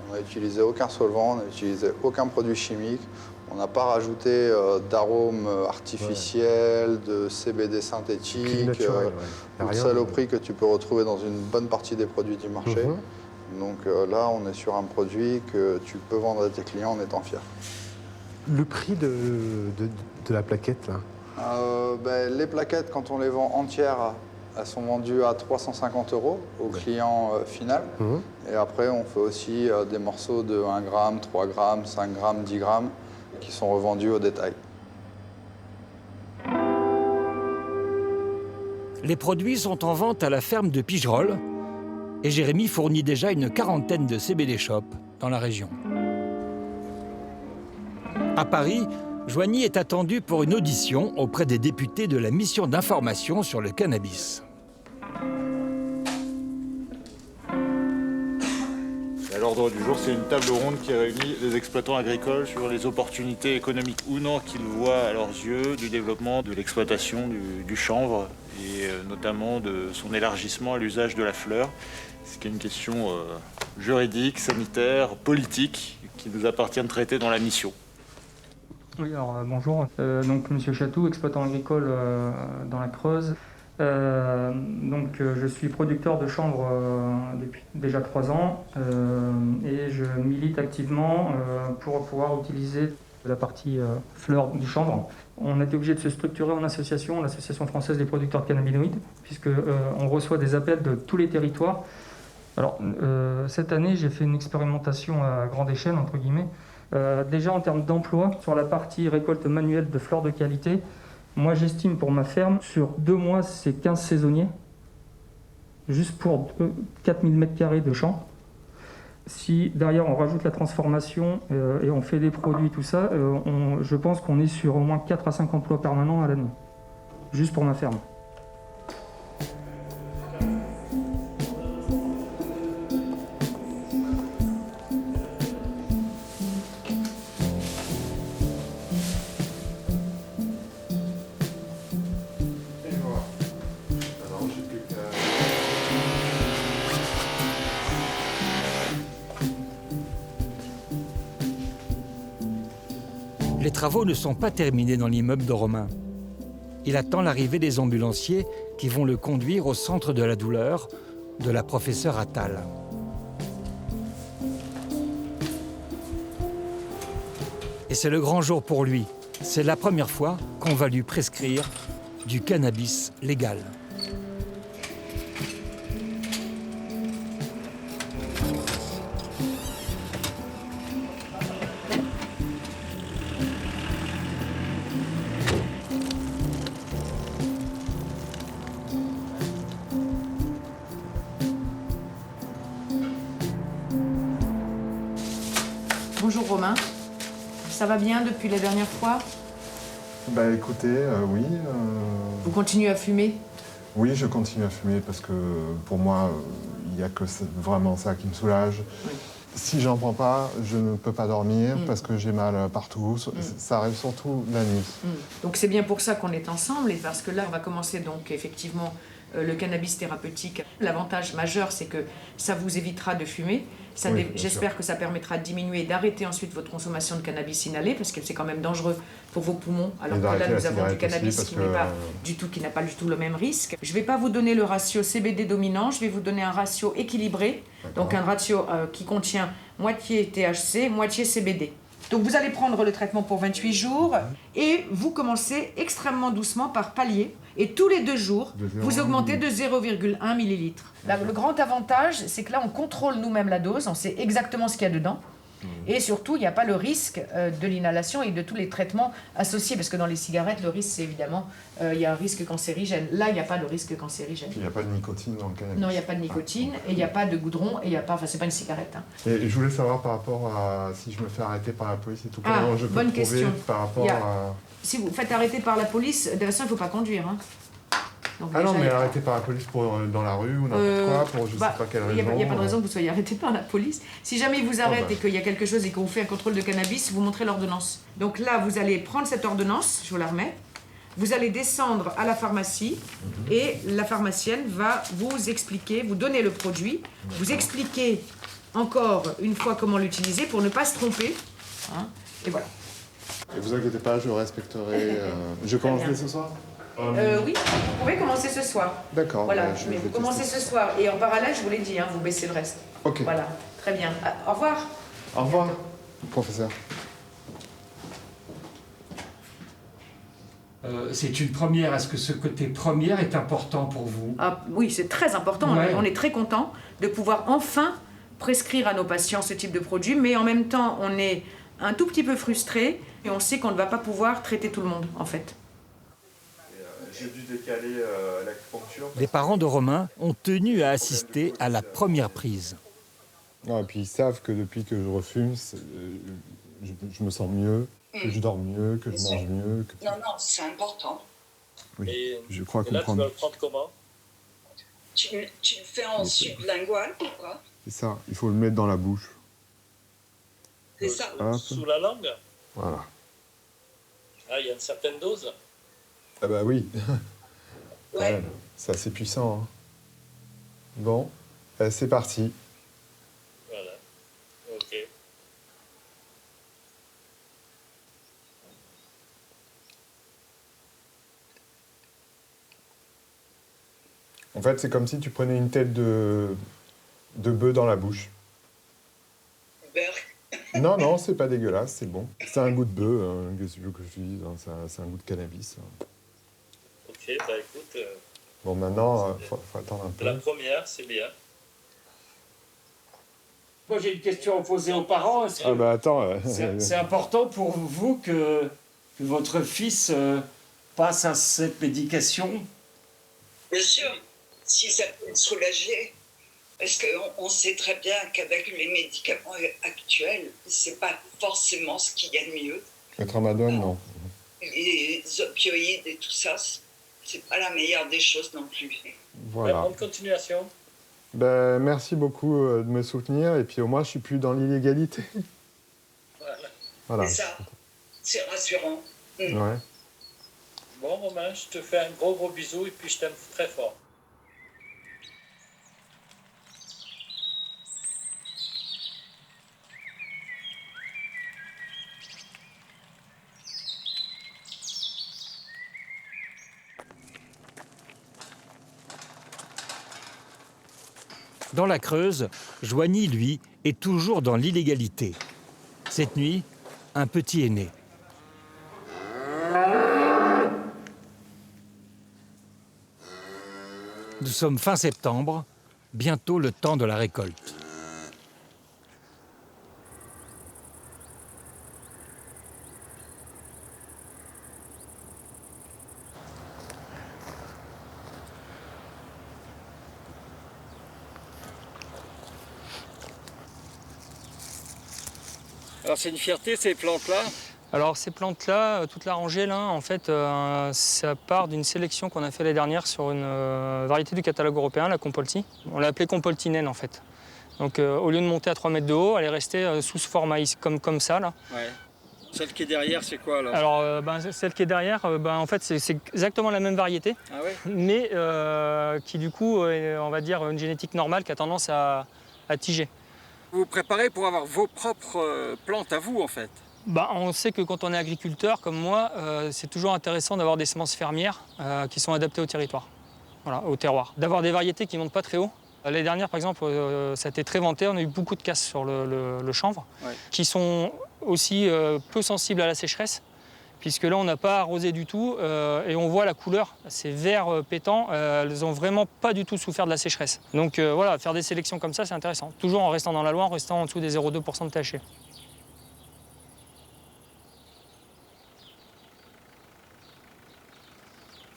[SPEAKER 20] On n'a utilisé aucun solvant, on n'a utilisé aucun produit chimique. On n'a pas rajouté d'arômes artificiels, de CBD synthétique, ou de saloperies que tu peux retrouver dans une bonne partie des produits du marché. Donc là, on est sur un produit que tu peux vendre à tes clients en étant fier.
[SPEAKER 21] Le prix de la plaquette, là
[SPEAKER 20] ben, les plaquettes, quand on les vend entières, elles sont vendues à 350 € au client final. Et après, on fait aussi des morceaux de 1 gramme, 3 grammes, 5 grammes, 10 grammes, qui sont revendus au détail.
[SPEAKER 4] Les produits sont en vente à la ferme de Pigerolles et Jérémy fournit déjà une quarantaine de CBD shops dans la région. À Paris, Joigny est attendu pour une audition auprès des députés de la mission d'information sur le cannabis.
[SPEAKER 23] À l'ordre du jour, c'est une table ronde qui réunit les exploitants agricoles sur les opportunités économiques ou non qu'ils voient à leurs yeux du développement de l'exploitation du chanvre et notamment de son élargissement à l'usage de la fleur, ce qui est une question juridique, sanitaire, politique qui nous appartient de traiter dans la mission.
[SPEAKER 9] Oui, alors bonjour. Donc Monsieur Chatou, exploitant agricole dans la Creuse. Je suis producteur de chanvre depuis déjà 3 ans et je milite activement pour pouvoir utiliser la partie fleur du chanvre. On a été obligé de se structurer en association, l'Association française des producteurs de cannabinoïdes, puisqu'on reçoit des appels de tous les territoires. Alors, cette année, j'ai fait une expérimentation à grande échelle, entre guillemets. Déjà en termes d'emploi, sur la partie récolte manuelle de fleurs de qualité, moi j'estime pour ma ferme, sur 2 mois, c'est 15 saisonniers, juste pour 4000 m² de champ. Si derrière on rajoute la transformation et on fait des produits, tout ça, je pense qu'on est sur au moins 4 à 5 emplois permanents à l'année, juste pour ma ferme.
[SPEAKER 4] Les travaux ne sont pas terminés dans l'immeuble de Romain. Il attend l'arrivée des ambulanciers qui vont le conduire au centre de la douleur de la professeure Attal. Et c'est le grand jour pour lui. C'est la première fois qu'on va lui prescrire du cannabis légal.
[SPEAKER 14] Bonjour Romain, ça va bien depuis la dernière fois?
[SPEAKER 3] Bah écoutez, oui.
[SPEAKER 14] Vous continuez à fumer?
[SPEAKER 3] Oui, je continue à fumer parce que pour moi, il n'y a que vraiment ça qui me soulage.
[SPEAKER 14] Oui.
[SPEAKER 3] Si j'en prends pas, je ne peux pas dormir parce que j'ai mal partout. Ça arrive surtout la nuit.
[SPEAKER 14] Donc c'est bien pour ça qu'on est ensemble et parce que là on va commencer donc effectivement le cannabis thérapeutique. L'avantage majeur c'est que ça vous évitera de fumer.
[SPEAKER 3] Oui,
[SPEAKER 14] j'espère que ça permettra de diminuer et d'arrêter ensuite votre consommation de cannabis inhalé parce que c'est quand même dangereux pour vos poumons. Alors que là nous avons du cannabis qui n'a pas du tout le même risque. Je ne vais pas vous donner le ratio CBD dominant, je vais vous donner un ratio équilibré. Donc un ratio qui contient moitié THC, moitié CBD. Donc vous allez prendre le traitement pour 28 jours et vous commencez extrêmement doucement par palier. Et tous les 2 jours, vous augmentez de 0,1 millilitre. Là, le grand avantage, c'est que là, on contrôle nous-mêmes la dose, on sait exactement ce qu'il y a dedans. Et surtout, il n'y a pas le risque de l'inhalation et de tous les traitements associés. Parce que dans les cigarettes, le risque, c'est évidemment, il y a un risque cancérigène. Là, il n'y a pas de risque cancérigène.
[SPEAKER 3] Il n'y a pas de nicotine dans le cannabis.
[SPEAKER 14] Non, il n'y a pas de nicotine et il n'y a pas de goudron et il n'y a pas... Enfin, c'est pas une cigarette. Hein.
[SPEAKER 3] Et je voulais savoir par rapport à si je me fais arrêter par la police et tout, comment je peux
[SPEAKER 14] bonne
[SPEAKER 3] prouver
[SPEAKER 14] question.
[SPEAKER 3] par rapport à...
[SPEAKER 14] Si vous faites arrêter par la police, de toute façon, il ne faut pas conduire. Hein. Donc,
[SPEAKER 3] Ah non,
[SPEAKER 14] déjà,
[SPEAKER 3] mais arrêté par la police dans la rue ou n'importe quoi, pour je sais pas quelle raison.
[SPEAKER 14] Il n'y a pas de raison que vous soyez arrêté par la police. Si jamais ils vous arrêtent et qu'il y a quelque chose et qu'on vous fait un contrôle de cannabis, vous montrez l'ordonnance. Donc là, vous allez prendre cette ordonnance, je vous la remets, vous allez descendre à la pharmacie et la pharmacienne va vous expliquer, vous donner le produit, vous expliquer encore une fois comment l'utiliser pour ne pas se tromper. Hein, et voilà.
[SPEAKER 3] Et vous inquiétez pas, je respecterai... Je commence dès ce soir
[SPEAKER 14] oui, vous pouvez commencer ce soir.
[SPEAKER 3] D'accord.
[SPEAKER 14] Voilà,
[SPEAKER 3] bah,
[SPEAKER 14] mais vous commencez ce soir. Et en parallèle, je vous l'ai dit, hein, vous baissez le reste.
[SPEAKER 3] Ok.
[SPEAKER 14] Voilà, très bien. Au revoir.
[SPEAKER 3] Au revoir, professeur.
[SPEAKER 16] C'est une première. Est-ce que ce côté première est important pour vous?
[SPEAKER 14] Oui, c'est très important.
[SPEAKER 16] Ouais.
[SPEAKER 14] On est très content de pouvoir enfin prescrire à nos patients ce type de produit, mais en même temps, on est un tout petit peu frustré et on sait qu'on ne va pas pouvoir traiter tout le monde, en fait.
[SPEAKER 23] J'ai dû décaler l'acupuncture.
[SPEAKER 4] Les parents de Romain ont tenu à assister à la première prise.
[SPEAKER 3] Non, et puis ils savent que depuis que je refume, je me sens mieux, que je dors mieux, que je mange mieux. Que...
[SPEAKER 2] Non, c'est important.
[SPEAKER 3] Oui,
[SPEAKER 2] et
[SPEAKER 3] je crois
[SPEAKER 2] là, tu vas
[SPEAKER 3] comprendre.
[SPEAKER 2] le prendre comment? Tu le fais en sublingual ou quoi?
[SPEAKER 3] C'est ça, il faut le mettre dans la bouche.
[SPEAKER 2] C'est ça.
[SPEAKER 5] Sous la langue?
[SPEAKER 3] Voilà.
[SPEAKER 5] Ah, il y a une certaine dose?
[SPEAKER 3] Ah bah oui.
[SPEAKER 2] Ouais.
[SPEAKER 3] C'est assez puissant. Hein. Bon, c'est parti.
[SPEAKER 5] Voilà. Ok.
[SPEAKER 3] En fait, c'est comme si tu prenais une tête de bœuf dans la bouche. Non, non, c'est pas dégueulasse, c'est bon. C'est un goût de bœuf, hein, qu'est-ce que tu veux que je te dise, hein, c'est un goût de cannabis. Hein.
[SPEAKER 5] Ok, bah écoute.
[SPEAKER 3] Bon, maintenant, faut attendre un peu.
[SPEAKER 5] La première, c'est bien.
[SPEAKER 16] Moi, j'ai une question à poser aux parents. Est-ce que
[SPEAKER 3] Ah bah attends.
[SPEAKER 16] c'est important pour vous que votre fils passe à cette médication?
[SPEAKER 2] Bien sûr, si ça peut le soulager. Parce qu'on sait très bien qu'avec les médicaments actuels, c'est pas forcément ce qu'il y a de mieux.
[SPEAKER 3] Le tramadol, non.
[SPEAKER 2] Les opioïdes et tout ça, c'est pas la meilleure des choses non plus.
[SPEAKER 3] Voilà.
[SPEAKER 5] Bonne continuation.
[SPEAKER 3] Ben, merci beaucoup de me soutenir, et puis au moins je suis plus dans l'illégalité. Voilà.
[SPEAKER 2] C'est ça, c'est rassurant.
[SPEAKER 3] Ouais.
[SPEAKER 5] Bon, Romain, je te fais un gros bisou et puis je t'aime très fort.
[SPEAKER 4] Dans la Creuse, Joigny, lui, est toujours dans l'illégalité. Cette nuit, un petit est né. Nous sommes fin septembre, bientôt le temps de la récolte.
[SPEAKER 6] Alors c'est une fierté ces plantes-là?
[SPEAKER 9] Alors ces plantes-là, toute la rangée là, en fait, ça part d'une sélection qu'on a fait l'année dernière sur une variété du catalogue européen, la Compolti. On l'a appelée Compoltinène en fait. Donc au lieu de monter à 3 mètres de haut, elle est restée sous ce format comme ça là.
[SPEAKER 6] Ouais. Celle qui est derrière, c'est quoi alors?
[SPEAKER 9] Alors celle qui est derrière, en fait c'est exactement la même variété,
[SPEAKER 6] ah ouais,
[SPEAKER 9] mais qui du coup est, on va dire, une génétique normale qui a tendance à tiger.
[SPEAKER 6] Vous vous préparez pour avoir vos propres plantes à vous en fait?
[SPEAKER 9] On sait que quand on est agriculteur comme moi, c'est toujours intéressant d'avoir des semences fermières qui sont adaptées au territoire, voilà, au terroir. D'avoir des variétés qui ne montent pas très haut. L'année dernière, par exemple, ça a été très vanté, on a eu beaucoup de casses sur le chanvre, ouais, qui sont aussi peu sensibles à la sécheresse, puisque là, on n'a pas arrosé du tout, et on voit la couleur, c'est vert pétant, elles n'ont vraiment pas du tout souffert de la sécheresse. Donc voilà, faire des sélections comme ça, c'est intéressant. Toujours en restant dans la loi, en restant en dessous des 0,2% de THC.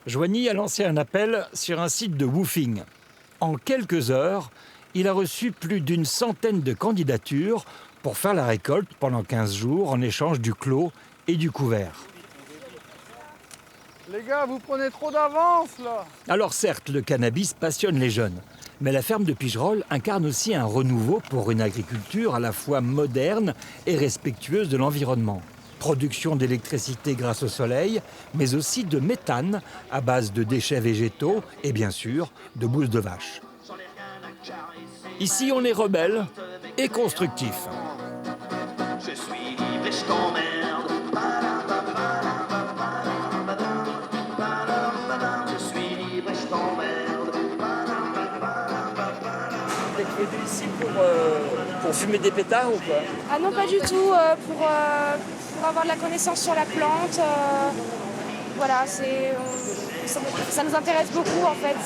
[SPEAKER 4] Joigny a lancé un appel sur un site de woofing. En quelques heures, il a reçu plus d'une centaine de candidatures pour faire la récolte pendant 15 jours en échange du clos et du couvert.
[SPEAKER 20] Les gars, vous prenez trop d'avance là!
[SPEAKER 4] Alors certes, le cannabis passionne les jeunes, mais la ferme de Pigerolles incarne aussi un renouveau pour une agriculture à la fois moderne et respectueuse de l'environnement. Production d'électricité grâce au soleil, mais aussi de méthane à base de déchets végétaux et bien sûr de bouse de vache. Ici, on est rebelle et constructif.
[SPEAKER 7] Je suis libre et je t'emmerde. Je suis libre et je t'emmerde.
[SPEAKER 6] Vous êtes venu ici pour fumer des pétards ou quoi?
[SPEAKER 8] Ah non, pas du tout, pour avoir de la connaissance sur la plante. Voilà, ça nous intéresse beaucoup en fait.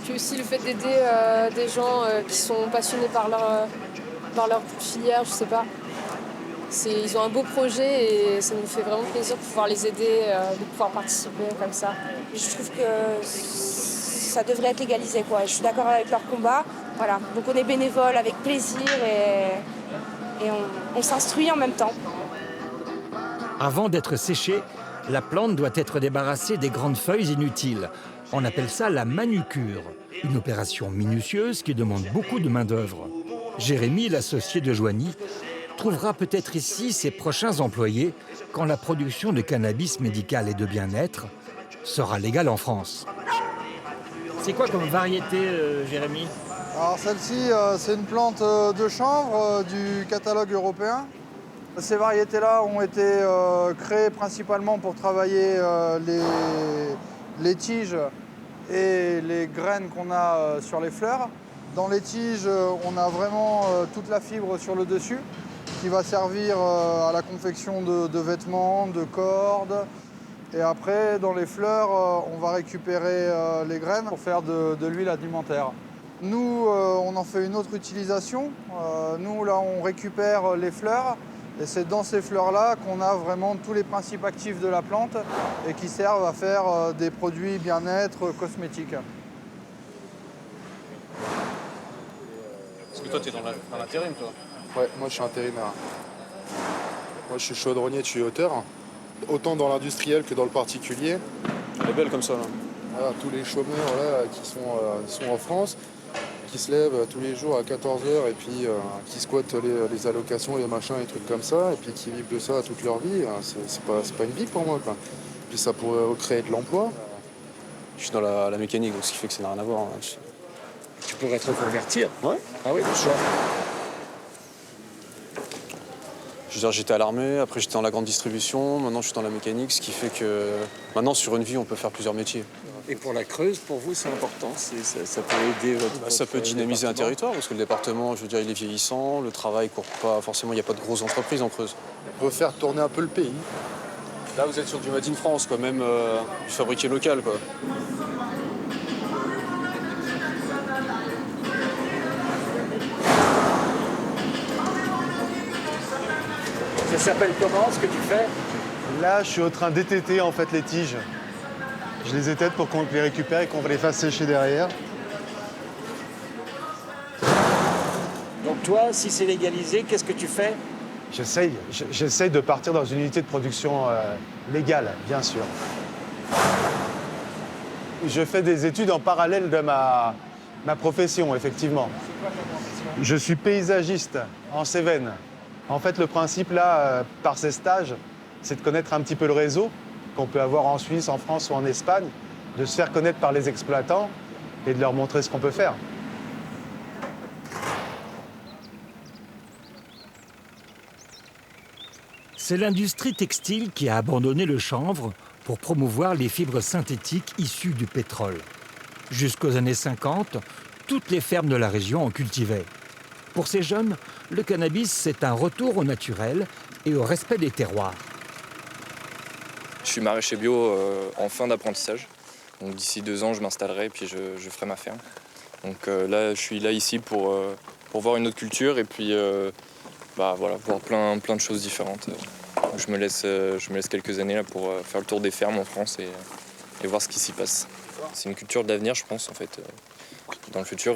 [SPEAKER 24] Puis aussi le fait d'aider des gens qui sont passionnés par leur filière, je sais pas. Ils ont un beau projet et ça nous fait vraiment plaisir de pouvoir les aider, de pouvoir participer comme ça.
[SPEAKER 8] Je trouve que ça devrait être légalisé, quoi. Je suis d'accord avec leur combat. Voilà. Donc on est bénévole avec plaisir et on s'instruit en même temps.
[SPEAKER 4] Avant d'être séchée, la plante doit être débarrassée des grandes feuilles inutiles. On appelle ça la manucure, une opération minutieuse qui demande beaucoup de main-d'œuvre. Jérémy, l'associé de Joigny, trouvera peut-être ici ses prochains employés quand la production de cannabis médical et de bien-être sera légale en France.
[SPEAKER 9] C'est quoi comme variété, Jérémy?
[SPEAKER 20] Alors celle-ci, c'est une plante de chanvre du catalogue européen. Ces variétés-là ont été créées principalement pour travailler les tiges et les graines qu'on a sur les fleurs. Dans les tiges, on a vraiment toute la fibre sur le dessus qui va servir à la confection de vêtements, de cordes. Et après, dans les fleurs, on va récupérer les graines pour faire de l'huile alimentaire. Nous, on en fait une autre utilisation. Nous, là, on récupère les fleurs. Et c'est dans ces fleurs-là qu'on a vraiment tous les principes actifs de la plante et qui servent à faire des produits bien-être cosmétiques.
[SPEAKER 25] Parce que toi, tu es dans l'intérim, toi?
[SPEAKER 26] Ouais, moi je suis intérimaire. Moi je suis chaudronnier, tuyauteur. Autant dans l'industriel que dans le particulier.
[SPEAKER 25] Elle est belle comme ça, là.
[SPEAKER 26] Voilà, tous les chômeurs là, qui sont en France, qui se lèvent tous les jours à 14h et puis qui squattent les allocations, les machins, les trucs comme ça, et puis qui vivent de ça toute leur vie, c'est pas une vie pour moi, quoi. Puis ça pourrait créer de l'emploi.
[SPEAKER 25] Je suis dans la mécanique, donc ce qui fait que ça n'a rien à voir. Hein.
[SPEAKER 6] Tu pourrais te reconvertir?
[SPEAKER 25] Ouais.
[SPEAKER 6] Ah oui, bien sûr.
[SPEAKER 25] Je veux dire, j'étais à l'armée, après j'étais dans la grande distribution, maintenant je suis dans la mécanique, ce qui fait que maintenant sur une vie on peut faire plusieurs métiers.
[SPEAKER 22] Et pour la Creuse, pour vous, c'est important, ça peut aider votre
[SPEAKER 1] Ça peut dynamiser un territoire, parce que le département, je veux dire, il est vieillissant, le travail court pas, forcément, il n'y a pas de grosses entreprises en Creuse.
[SPEAKER 20] On peut faire tourner un peu le pays.
[SPEAKER 1] Là, vous êtes sur du Made in France, quoi, même du fabriqué local, quoi.
[SPEAKER 16] Ça s'appelle comment, ce que tu fais?
[SPEAKER 10] Là, je suis en train d'étêter en fait les tiges. Je les étête pour qu'on les récupère et qu'on va les fasse sécher derrière.
[SPEAKER 16] Donc toi, si c'est légalisé, qu'est-ce que tu fais?
[SPEAKER 10] J'essaye de partir dans une unité de production légale, bien sûr. Je fais des études en parallèle de ma profession, effectivement. Je suis paysagiste en Cévennes. En fait, le principe, là, par ces stages, c'est de connaître un petit peu le réseau qu'on peut avoir en Suisse, en France ou en Espagne, de se faire connaître par les exploitants et de leur montrer ce qu'on peut faire.
[SPEAKER 4] C'est l'industrie textile qui a abandonné le chanvre pour promouvoir les fibres synthétiques issues du pétrole. Jusqu'aux années 50, toutes les fermes de la région en cultivaient. Pour ces jeunes, le cannabis, c'est un retour au naturel et au respect des terroirs.
[SPEAKER 11] Je suis maraîcher bio en fin d'apprentissage. Donc d'ici 2 ans, je m'installerai et puis je ferai ma ferme. Donc là, je suis là ici pour voir une autre culture et puis voilà, voir plein de choses différentes. Donc je me laisse quelques années là pour faire le tour des fermes en France et voir ce qui s'y passe. C'est une culture de l'avenir, je pense, en fait. Dans le futur,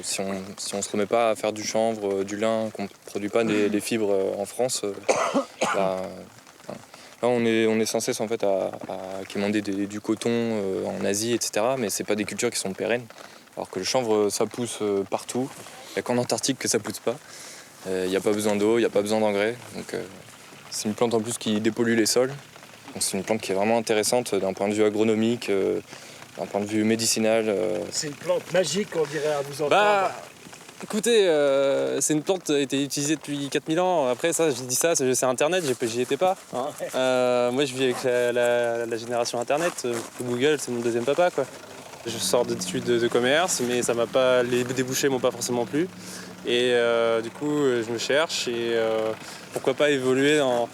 [SPEAKER 11] si on ne se remet pas à faire du chanvre, du lin, qu'on ne produit pas des fibres en France, là, on est sans cesse en fait, à quémander du coton en Asie, etc. Mais ce n'est pas des cultures qui sont pérennes. Alors que le chanvre, ça pousse partout. Il n'y a qu'en Antarctique que ça ne pousse pas. Il n'y a pas besoin d'eau, il n'y a pas besoin d'engrais. Donc c'est une plante en plus qui dépollue les sols. Donc c'est une plante qui est vraiment intéressante d'un point de vue agronomique, d'un point de vue médicinal.
[SPEAKER 16] C'est une plante magique, on dirait, à vous entendre.
[SPEAKER 1] Écoutez, c'est une plante qui a été utilisée depuis 4000 ans. Après, ça, je dis ça, c'est Internet, j'y étais pas. Moi, je vis avec la génération Internet. Google, c'est mon deuxième papa, quoi. Je sors d'études de commerce, mais ça m'a pas, les débouchés m'ont pas forcément plu. Et du coup, je me cherche et pourquoi pas évoluer dans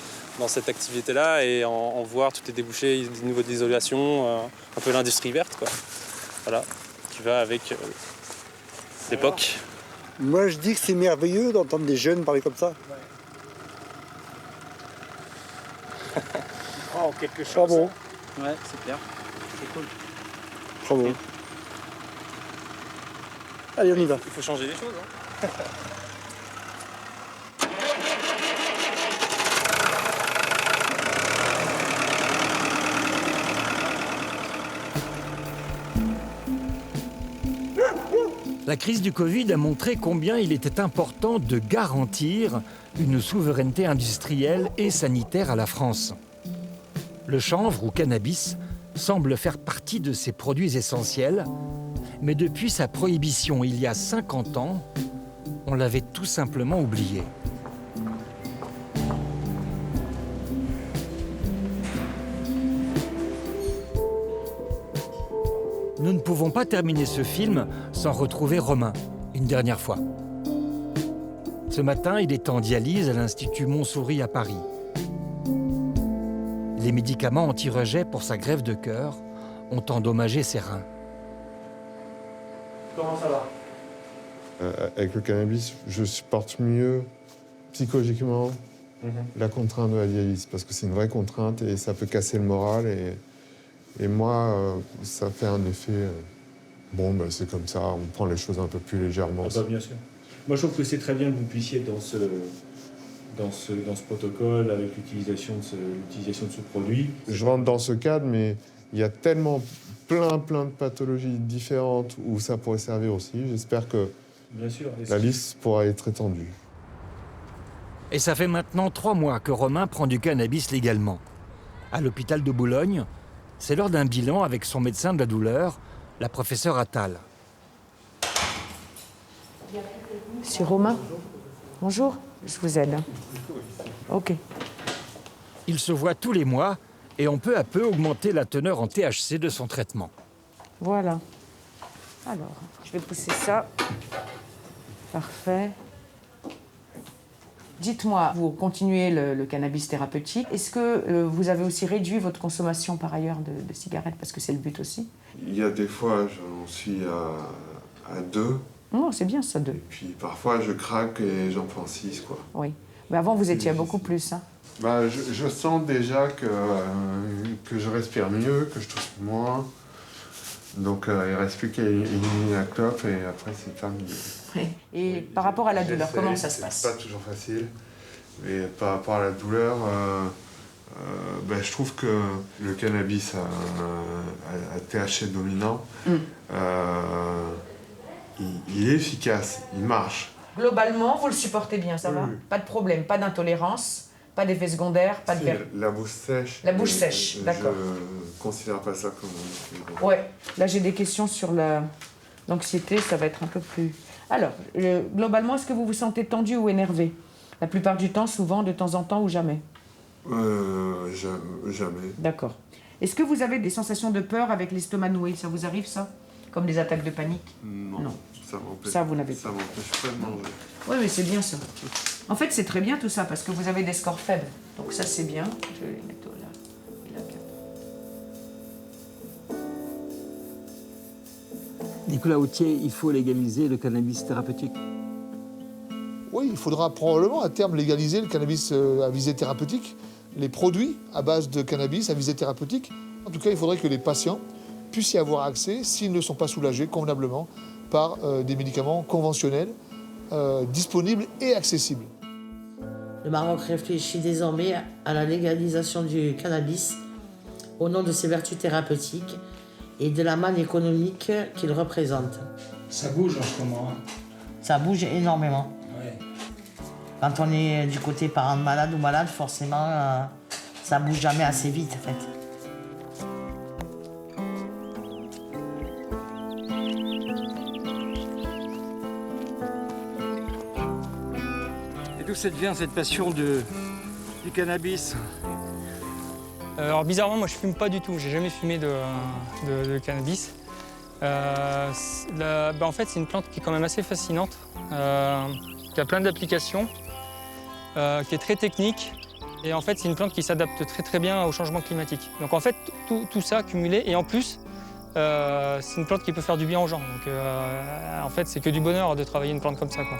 [SPEAKER 1] cette activité-là et en voir tous les débouchés au niveau de l'isolation, un peu l'industrie verte, quoi. Voilà, qui va avec l'époque.
[SPEAKER 12] Moi, je dis que c'est merveilleux d'entendre des jeunes parler comme ça.
[SPEAKER 16] Oh, quelque chose.
[SPEAKER 12] Bravo.
[SPEAKER 11] Ouais, c'est clair. C'est cool.
[SPEAKER 12] Bravo. Allez, on y va.
[SPEAKER 11] Il faut changer les choses, hein.
[SPEAKER 4] La crise du Covid a montré combien il était important de garantir une souveraineté industrielle et sanitaire à la France. Le chanvre ou cannabis semble faire partie de ces produits essentiels, mais depuis sa prohibition il y a 50 ans, on l'avait tout simplement oublié. Nous ne pouvons pas terminer ce film sans retrouver Romain, une dernière fois. Ce matin, il est en dialyse à l'Institut Montsouris à Paris. Les médicaments anti-rejet pour sa greffe de cœur ont endommagé ses reins.
[SPEAKER 16] Comment ça va?
[SPEAKER 3] Avec le cannabis, je supporte mieux psychologiquement la contrainte de la dialyse, parce que c'est une vraie contrainte et ça peut casser le moral. Et moi, ça fait un effet... c'est comme ça, on prend les choses un peu plus légèrement.
[SPEAKER 22] Bien sûr. Moi, je trouve que c'est très bien que vous puissiez être dans ce protocole avec l'utilisation de ce produit.
[SPEAKER 3] Je rentre dans ce cadre, mais il y a tellement plein de pathologies différentes où ça pourrait servir aussi. J'espère que la liste pourra être étendue.
[SPEAKER 4] Et ça fait maintenant 3 mois que Romain prend du cannabis légalement. À l'hôpital de Boulogne, c'est lors d'un bilan avec son médecin de la douleur, la professeure Attal.
[SPEAKER 14] Monsieur Romain, bonjour, je vous aide. Ok.
[SPEAKER 4] Ils se voient tous les mois et ont peu à peu augmenté la teneur en THC de son traitement.
[SPEAKER 14] Voilà. Alors, je vais pousser ça. Parfait. Dites-moi, vous continuez le cannabis thérapeutique. Est-ce que vous avez aussi réduit votre consommation par ailleurs de cigarettes, parce que c'est le but aussi?
[SPEAKER 3] Il y a des fois, j'en suis à 2.
[SPEAKER 14] Non, c'est bien ça, 2.
[SPEAKER 3] Et puis parfois, je craque et j'en prends 6, quoi.
[SPEAKER 14] Oui. Mais avant, vous étiez à beaucoup plus, hein?
[SPEAKER 3] Bah, je sens déjà que je respire mieux, que je tousse moins. Donc, il ne reste plus qu'à éliminer la clope et après, c'est terminé.
[SPEAKER 14] Oui. Et par rapport à la douleur, comment ça se passe?
[SPEAKER 3] C'est pas toujours facile. Et par rapport à la douleur, je trouve que le cannabis à THC dominant, il est efficace, il marche.
[SPEAKER 14] Globalement, vous le supportez bien, ça va? Pas de problème, pas d'intolérance, pas d'effets secondaires, pas de...
[SPEAKER 3] La bouche sèche.
[SPEAKER 14] La bouche sèche, d'accord.
[SPEAKER 3] Je considère pas ça comme un...
[SPEAKER 14] Ouais, là j'ai des questions sur l'anxiété, ça va être un peu plus... Alors, globalement, est-ce que vous vous sentez tendu ou énervé? La plupart du temps, souvent, de temps en temps ou jamais?
[SPEAKER 3] Jamais.
[SPEAKER 14] D'accord. Est-ce que vous avez des sensations de peur avec l'estomac noué? Ça vous arrive, ça? Comme des attaques de panique?
[SPEAKER 3] Non.
[SPEAKER 14] Ça, vous n'avez pas.
[SPEAKER 3] Ça m'empêche pas de manger.
[SPEAKER 14] Oui, mais c'est bien ça. En fait, c'est très bien tout ça, parce que vous avez des scores faibles. Donc ça, c'est bien. Je vais les mettre là.
[SPEAKER 4] Nicolas Autier, il faut légaliser le cannabis thérapeutique.
[SPEAKER 13] Oui, il faudra probablement à terme légaliser le cannabis à visée thérapeutique, les produits à base de cannabis à visée thérapeutique. En tout cas, il faudrait que les patients puissent y avoir accès s'ils ne sont pas soulagés convenablement par des médicaments conventionnels, disponibles et accessibles.
[SPEAKER 15] Le Maroc réfléchit désormais à la légalisation du cannabis au nom de ses vertus thérapeutiques et de la manne économique qu'il représente.
[SPEAKER 16] Ça bouge en ce moment. Hein.
[SPEAKER 15] Ça bouge énormément.
[SPEAKER 16] Ouais.
[SPEAKER 15] Quand on est du côté parent malade ou malade, forcément, ça bouge jamais assez vite en fait.
[SPEAKER 4] Et d'où ça vient cette passion du cannabis?
[SPEAKER 9] Alors bizarrement, moi je fume pas du tout, j'ai jamais fumé de cannabis. En fait, c'est une plante qui est quand même assez fascinante, qui a plein d'applications, qui est très technique. Et en fait, c'est une plante qui s'adapte très très bien au changement climatique. Donc en fait, tout ça cumulé, et en plus, c'est une plante qui peut faire du bien aux gens. Donc en fait, c'est que du bonheur de travailler une plante comme ça, quoi.